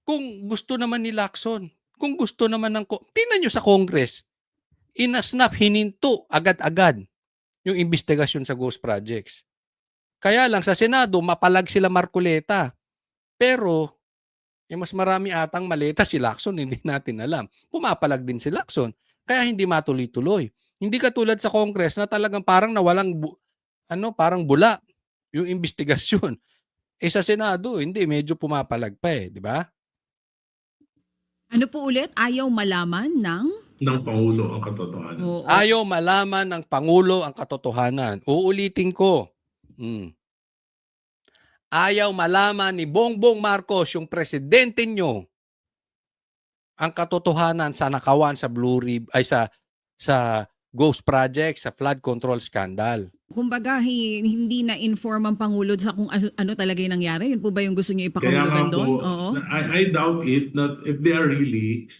Kung gusto naman ni Lacson, kung gusto naman tingnan nyo sa Congress, inasnap, hininto agad-agad yung investigasyon sa ghost projects. Kaya lang sa Senado, mapalag sila Marcoleta. Pero, mas marami atang maleta si Lacson, hindi natin alam. Pumapalag din si Lacson. Kaya hindi matuloy-tuloy. Hindi katulad sa Congress na talagang parang nawalang, parang bula yung investigasyon. Sa Senado, hindi, medyo pumapalag pa di ba? Ano po ulit? Ayaw malaman Ng Pangulo ang katotohanan. Ayaw malaman ng Pangulo ang katotohanan. Uulitin ko. Ayaw malaman ni Bongbong Marcos, yung presidente nyo, ang katotohanan sa nakawan sa Blue Ribbon, sa ghost project, sa flood control scandal. Kumbaga, hindi na-inform ang Pangulo sa kung ano talaga yung nangyari? Yun po ba yung gusto niyo Kaya ipakahulugan nga doon? po, I doubt it that if they are really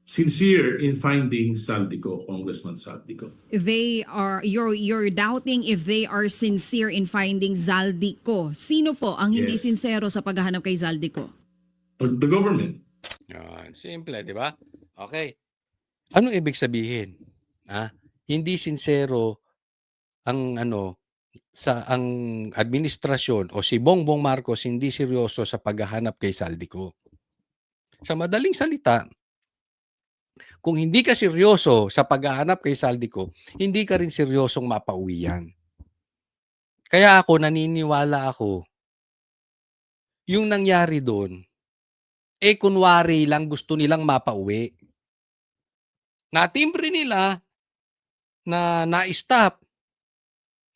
sincere in finding Saldico, Congressman Saldico. You're doubting if they are sincere in finding Zaldico. Sino po ang hindi Yes. sincero sa paghahanap kay Zaldico? The government. Yan, simple, di ba? Okay. Ano ibig sabihin? Hindi sincero ang ang administrasyon o si Bongbong Marcos hindi seryoso sa paghahanap kay Saldico. Sa madaling salita, kung hindi ka seryoso sa paghahanap kay Saldico, hindi ka rin seryosong mapauwi yan. Kaya naniniwala ako, yung nangyari doon, kunwari lang gusto nilang mapauwi. Natimbre nila na na-stop.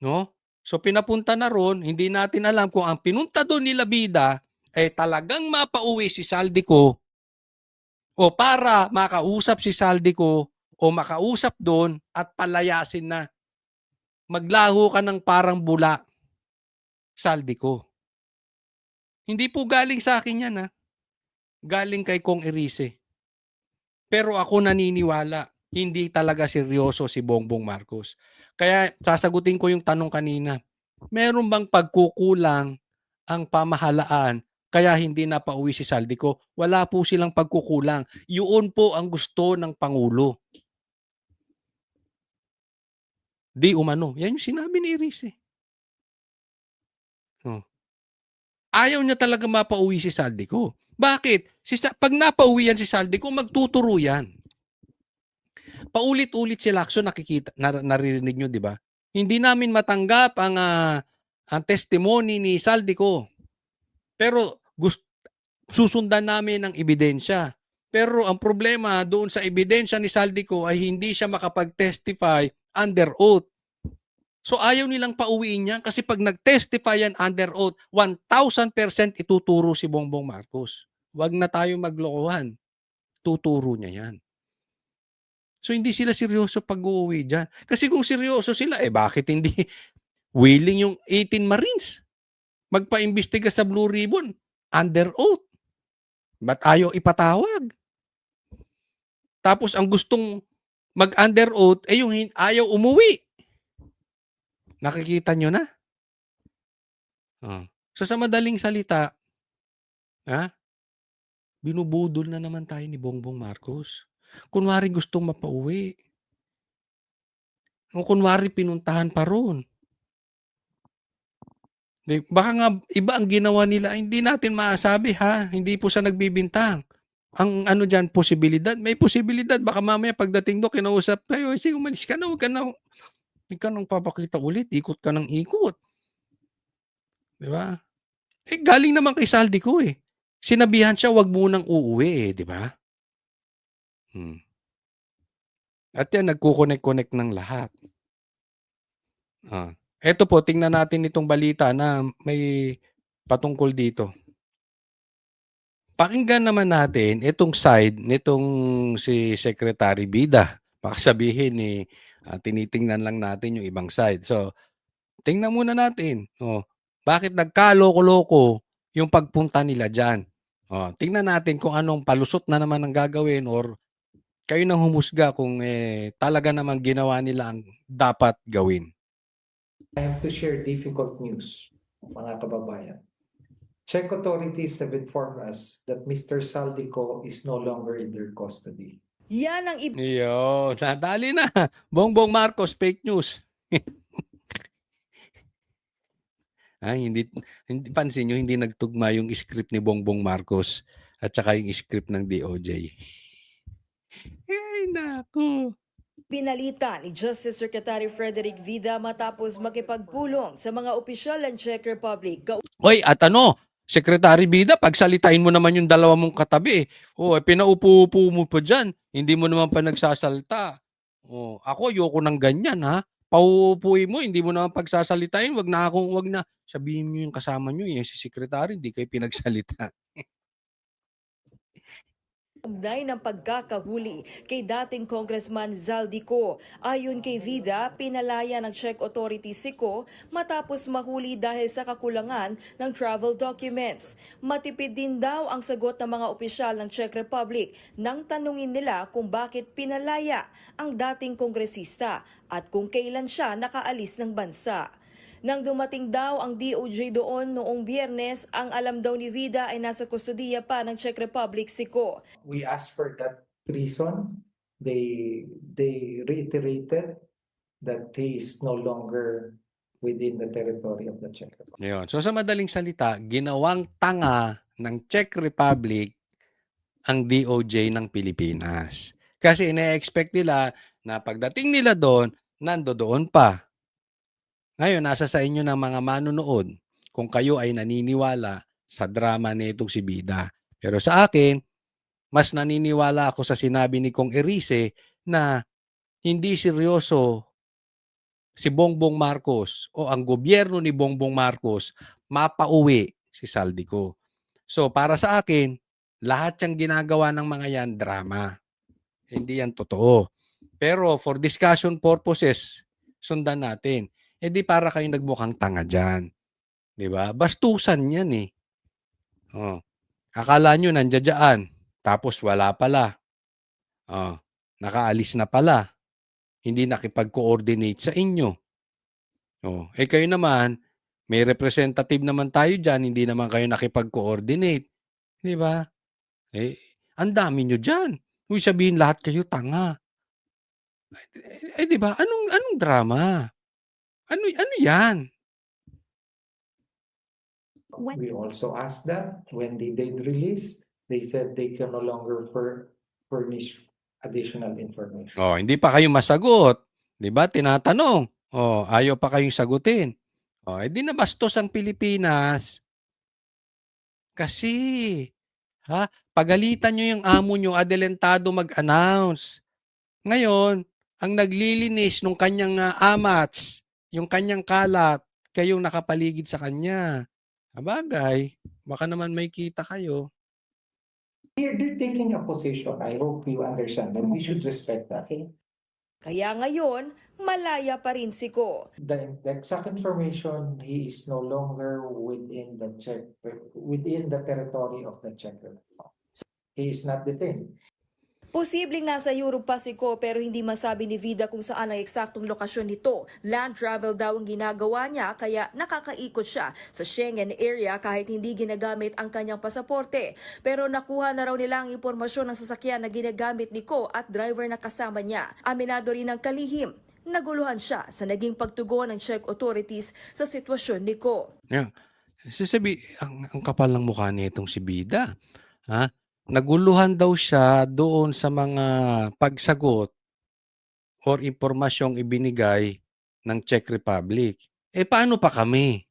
No? So pinapunta na ron, hindi natin alam kung ang pinunta doon nila bida ay talagang mapauwi si Saldico o para makausap si Saldico o makausap doon at palayasin na. maglaho ka ng parang bula, Saldico. Hindi po galing sa akin yan, ha? Galing kay Kong Erice. Pero ako naniniwala, hindi talaga seryoso si Bongbong Marcos. Kaya sasagutin ko yung tanong kanina. Meron bang pagkukulang ang pamahalaan kaya hindi napauwi si Saldico? Wala po silang pagkukulang. Yun po ang gusto ng Pangulo. Di umano. Yan yung sinabi ni Erice. Ayaw niya talaga mapauwi si Saldico. Bakit? Pag napauwi yan si Saldico, magtuturo yan. Paulit-ulit si Lacson, naririnig nyo, di ba? Hindi namin matanggap ang testimony ni Saldico. Pero susundan namin ang ebidensya. Pero ang problema doon sa ebidensya ni Saldico ay hindi siya makapag-testify under oath. So ayaw nilang pauwiin yan kasi pag nag-testify yan under oath, 1,000% ituturo si Bongbong Marcos. Huwag na tayo maglokohan. Tuturo niya yan. So hindi sila seryoso pag-uuwi dyan. Kasi kung seryoso sila, bakit hindi willing yung 18 Marines magpa-imbestiga sa Blue Ribbon under oath? Ba't ayaw ipatawag? Tapos ang gustong mag-under oath, yung ayaw umuwi. Nakikita nyo na? So sa madaling salita, binubudol na naman tayo ni Bongbong Marcos. Kunwari gustong mapauwi. O kunwari pinuntahan pa ron. Baka nga iba ang ginawa nila, hindi natin maasabi ha. Hindi po sa nagbibintang. Ang ano dyan, posibilidad. May posibilidad. Baka mamaya pagdating doon, kinausap tayo, sige, umalis ka na, huwag ka nang papakita ulit. Ikot ka ng ikot. Di ba? Galing naman kay Saldico eh. Sinabihan siya, wag munang uuwi eh, di ba? At yan, nagkukonek-connect ng lahat. Eto po, tingnan natin itong balita na may patungkol dito. Pakinggan naman natin itong side nitong si Secretary Bida. Baka sabihin tinitingnan lang natin yung ibang side. So, tingnan muna natin. Bakit nagkaloko-loko yung pagpunta nila dyan? Tingnan natin kung anong palusot na naman ang gagawin or kayo nang humusga kung talaga namang ginawa nila ang dapat gawin. I have to share difficult news, mga kababayan. Czech authorities have informed us that Mr. Saldico is no longer in their custody. Yan ang Iyo, nadali na. Bongbong Marcos, fake news. Hindi pansin nyo, hindi nagtugma yung script ni Bongbong Marcos at saka yung script ng DOJ. Naku. Pinalita ni Justice Secretary Frederick Vida matapos makipagpulong sa mga opisyal ng Czech Republic. Hoy, at Secretary Bida, pagsalitain mo naman yung dalawa mong katabi. Pinaupo-upo mo pa dyan. Hindi mo naman pa nagsasalita. Ako, ayoko ng ganyan, ha? Pauupuin mo, hindi mo naman pagsasalitain. Wag na. Sabihin mo yung kasama nyo, si Secretary, hindi kayo pinagsalita. Ugnay ng pagkakahuli kay dating Congressman Zaldico. Ayon kay Vida, pinalaya ng Czech authorities si Co matapos mahuli dahil sa kakulangan ng travel documents. Matipid din daw ang sagot ng mga opisyal ng Czech Republic nang tanungin nila kung bakit pinalaya ang dating kongresista at kung kailan siya nakaalis ng bansa. Nang dumating daw ang DOJ doon noong Biyernes, ang alam daw ni Vida ay nasa kustodiya pa ng Czech Republic si Co. We asked for that reason. They reiterated that he is no longer within the territory of the Czech Republic. Yun. So sa madaling salita, ginawang tanga ng Czech Republic ang DOJ ng Pilipinas. Kasi ina-expect nila na pagdating nila doon, nandoon pa. Ngayon, nasa sa inyo ng mga manonood kung kayo ay naniniwala sa drama nitong si Bida. Pero sa akin, mas naniniwala ako sa sinabi ni Kong Erice na hindi seryoso si Bongbong Marcos o ang gobyerno ni Bongbong Marcos mapauwi si Saldico. So para sa akin, lahat yung ginagawa ng mga yan, drama. Hindi yan totoo. Pero for discussion purposes, sundan natin. Eh di para kayong nagmukhang tanga dyan. Di ba? Bastusan yan eh. Oh. Akala nyo nandiyan, tapos wala pala. Oh. Nakaalis na pala. Hindi nakipag-coordinate sa inyo. Oh. Eh kayo naman, may representative naman tayo dyan, hindi naman kayo nakipag-coordinate. Di ba? Eh, ang dami nyo dyan. Huwag sabihin lahat kayo tanga. Di ba? Anong drama? Ano yan? We also asked them when they did release, they said they can no longer furnish additional information. Oh, hindi pa kayo masagot. 'Di ba? Tinatanong. Oh, ayaw pa kayong sagutin. Oh, edi nabastos ang Pilipinas. Kasi, pagalitan nyo yung amo nyo, adelentado mag-announce. Ngayon, ang naglilinis ng kanyang amats, yung kanyang kalat, kayong nakapaligid sa kanya. Abagay, baka naman may kita kayo. They're taking a position. I hope you understand that we should respect that. Kaya ngayon, malaya pa rin si Ko. The exact information, he is no longer within the territory of the Czech Republic. He is not detained. Posibleng nasa Europe pa si Ko pero hindi masabi ni Vida kung saan ang eksaktong lokasyon nito. Land travel daw ang ginagawa niya kaya nakakaikot siya sa Schengen area kahit hindi ginagamit ang kanyang pasaporte. Pero nakuha na raw nila ang impormasyon ng sasakyan na ginagamit ni Ko at driver na kasama niya. Aminado rin ang kalihim. Naguluhan siya sa naging pagtugon ng Czech authorities sa sitwasyon ni Ko. Yeah. Ang kapal ng mukha nitong si Bida. Naguluhan daw siya doon sa mga pagsagot or impormasyong ibinigay ng Czech Republic. Eh paano pa kami?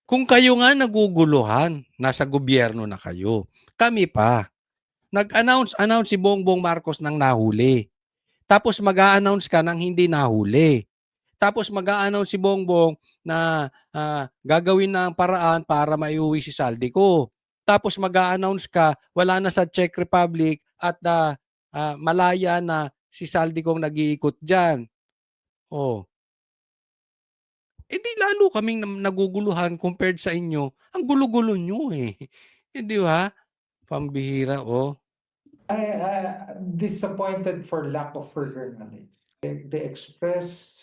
Kung kayo nga naguguluhan, nasa gobyerno na kayo. Kami pa. Nag-announce si Bongbong Marcos ng nahuli. Tapos mag-a-announce ka ng hindi nahuli. Tapos mag-a-announce si Bongbong na gagawin na ang paraan para maiuwi si Saldico. Tapos mag-a-announce ka, wala na sa Czech Republic at malaya na si Saldico nag-iikot dyan. Oh. Eh di lalo kaming naguguluhan compared sa inyo. Ang gulo-gulo nyo eh. Di ba? Pambihira, oh. I'm disappointed for lack of further knowledge. They express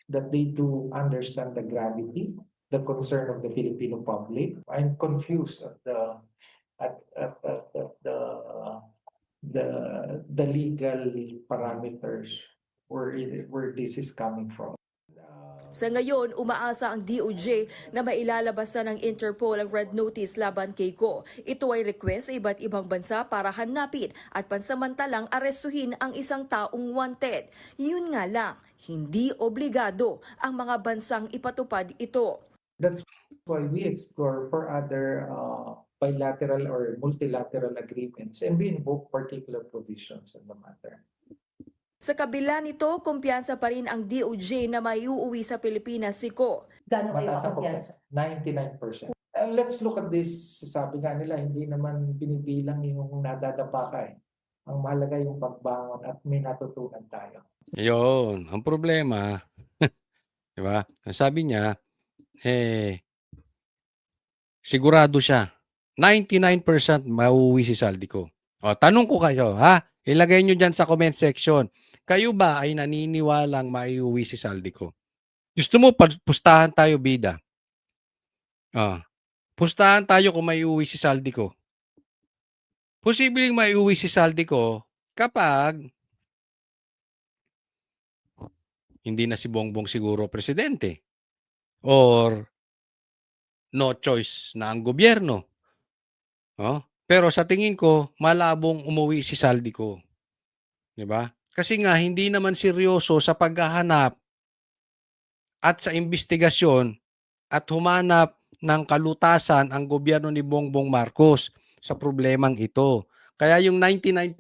that they do understand the gravity, the concern of the Filipino public. I'm confused at the legal parameters where this is coming from. Sa ngayon, umaasa ang DOJ na mailalabas na ng Interpol ang red notice laban kay Ko. Ito ay request sa iba't ibang bansa para hanapin at pansamantalang arestuhin ang isang taong wanted. Yun nga lang, hindi obligado ang mga bansang ipatupad ito. That's why we explore for other bilateral or multilateral agreements and we invoke particular provisions in the matter. Sa kabila nito, kumpiyansa pa rin ang DOJ na maiuuwi sa Pilipinas si Ko. Mataas ang kumpiyansa? 99%. Let's look at this. Sabi nga nila, hindi naman binibilang yung nadadapa ka eh. Ang mahalaga yung pagbangon at may natutunan tayo. Yun. Ang problema, di ba? Sabi niya, sigurado siya. 99% mauuwi si Saldico. O, tanong ko kayo, ilagay nyo dyan sa comment section. Kayo ba ay naniniwalang maiuwi si Saldico? Gusto mo, pustahan tayo, Bida. Pustahan tayo kung maiuwi si Saldico. Posibleng maiuwi si Saldico kapag hindi na si Bongbong siguro presidente. Or no choice na ang gobyerno. Pero sa tingin ko, malabong umuwi si Saldico. Diba? Kasi nga, hindi naman seryoso sa paghahanap at sa investigasyon at humanap ng kalutasan ang gobyerno ni Bongbong Marcos sa problemang ito. Kaya yung 99%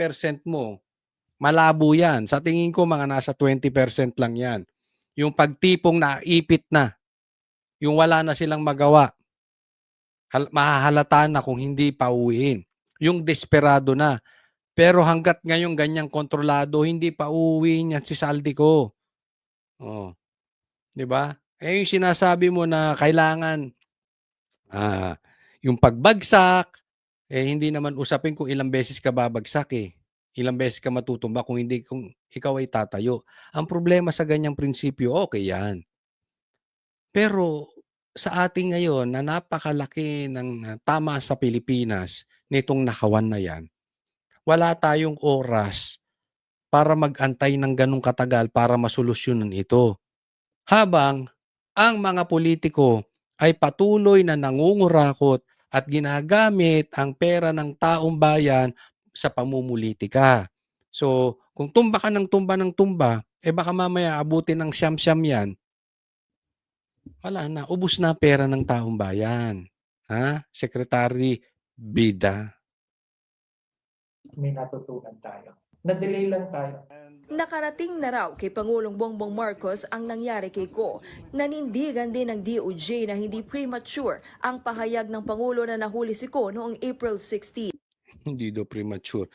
mo, malabo yan. Sa tingin ko, mga nasa 20% lang yan. Yung pagtipong naipit na, yung wala na silang magawa, mahahalata na kung hindi pauwiin. Yung desperado na. Pero hanggat ngayon ganyang kontrolado, hindi pa uuwi niya si Saldico. 'Di ba? Eh, yung sinasabi mo na kailangan, yung pagbagsak, eh, hindi naman usapin kung ilang beses ka babagsak, eh. Ilang beses ka matutumba kung hindi kung ikaw ay tatayo. Ang problema sa ganyang prinsipyo, okay 'yan. Pero sa ating ngayon na napakalaki ng tama sa Pilipinas nitong nakawan na 'yan, wala tayong oras para mag-antay ng gano'ng katagal para masolusyonan ito. Habang ang mga politiko ay patuloy na nangungurakot at ginagamit ang pera ng taong bayan sa pamumulitika. So, kung tumba ka ng tumba, eh baka mamaya abutin ng siyam-siyam yan, wala na, ubos na pera ng taong bayan. Ha? Secretary Bida. May natutunan tayo. Na-delay lang tayo. Nakarating na raw kay Pangulong Bongbong Marcos ang nangyari kay Ko. Nanindigan din ng DOJ na hindi premature ang pahayag ng Pangulo na nahuli si Ko noong April 16. Hindi daw premature.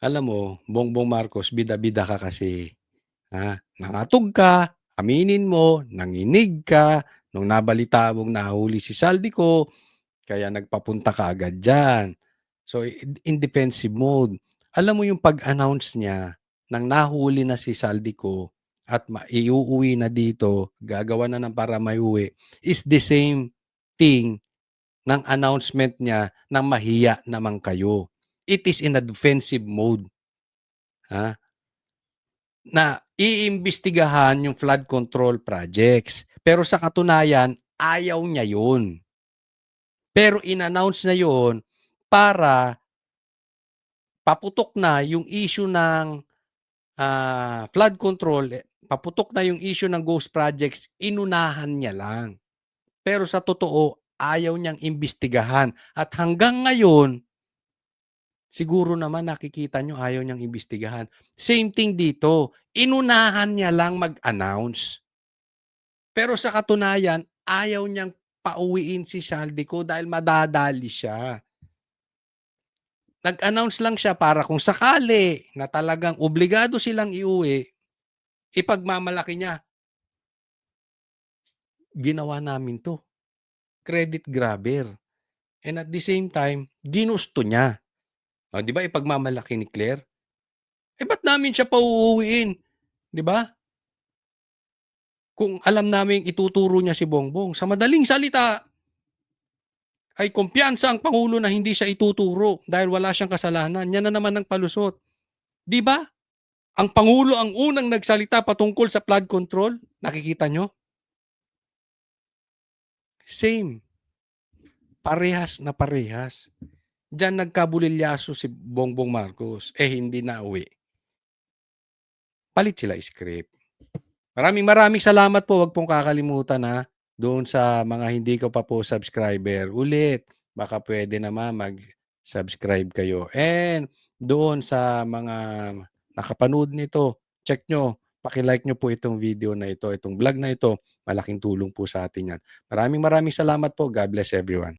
Alam mo, Bongbong Marcos, bida-bida ka kasi. Ha? Nangatog ka, aminin mo, nanginig ka, nung nabalita mong nahuli si Saldico, kaya nagpapunta ka agad dyan. So, in defensive mode. Alam mo yung pag-announce niya nang nahuli na si Saldico at iuuwi na dito, gagawa na ng para maiuwi, is the same thing ng announcement niya na mahiya naman kayo. It is in a defensive mode. Ha? Na iimbestigahan yung flood control projects. Pero sa katunayan, ayaw niya yun. Pero in-announce na yun para paputok na yung issue ng flood control, paputok na yung issue ng ghost projects, inunahan niya lang. Pero sa totoo, ayaw niyang imbestigahan. At hanggang ngayon, siguro naman nakikita nyo ayaw niyang imbestigahan. Same thing dito. Inunahan niya lang mag-announce. Pero sa katunayan, ayaw niyang pauwiin si Saldico dahil madadali siya. Nag-announce lang siya para kung sakali na talagang obligado silang iuwi, ipagmamalaki niya. Ginawa namin to. Credit grabber. And at the same time, ginusto niya. O, di ba ipagmamalaki ni Claire? Eh, ba't namin siya pauuwiin? Di ba? Kung alam namin ituturo niya si Bongbong. Sa madaling salita, ay kumpiyansa ang Pangulo na hindi siya ituturo dahil wala siyang kasalanan. Yan na naman ang palusot. Di ba? Ang Pangulo ang unang nagsalita patungkol sa flood control. Nakikita nyo? Same. Parehas na parehas. Diyan nagkabulilyaso si Bongbong Marcos. Eh, hindi na uwi. Palit sila script. Maraming salamat po. Huwag pong kakalimutan ha. Doon sa mga hindi ko pa po subscriber. Ulit, baka pwede naman mag-subscribe kayo. And doon sa mga nakapanood nito, check nyo. Paki-like nyo po itong video na ito, itong vlog na ito. Malaking tulong po sa atin yan. Maraming salamat po. God bless everyone.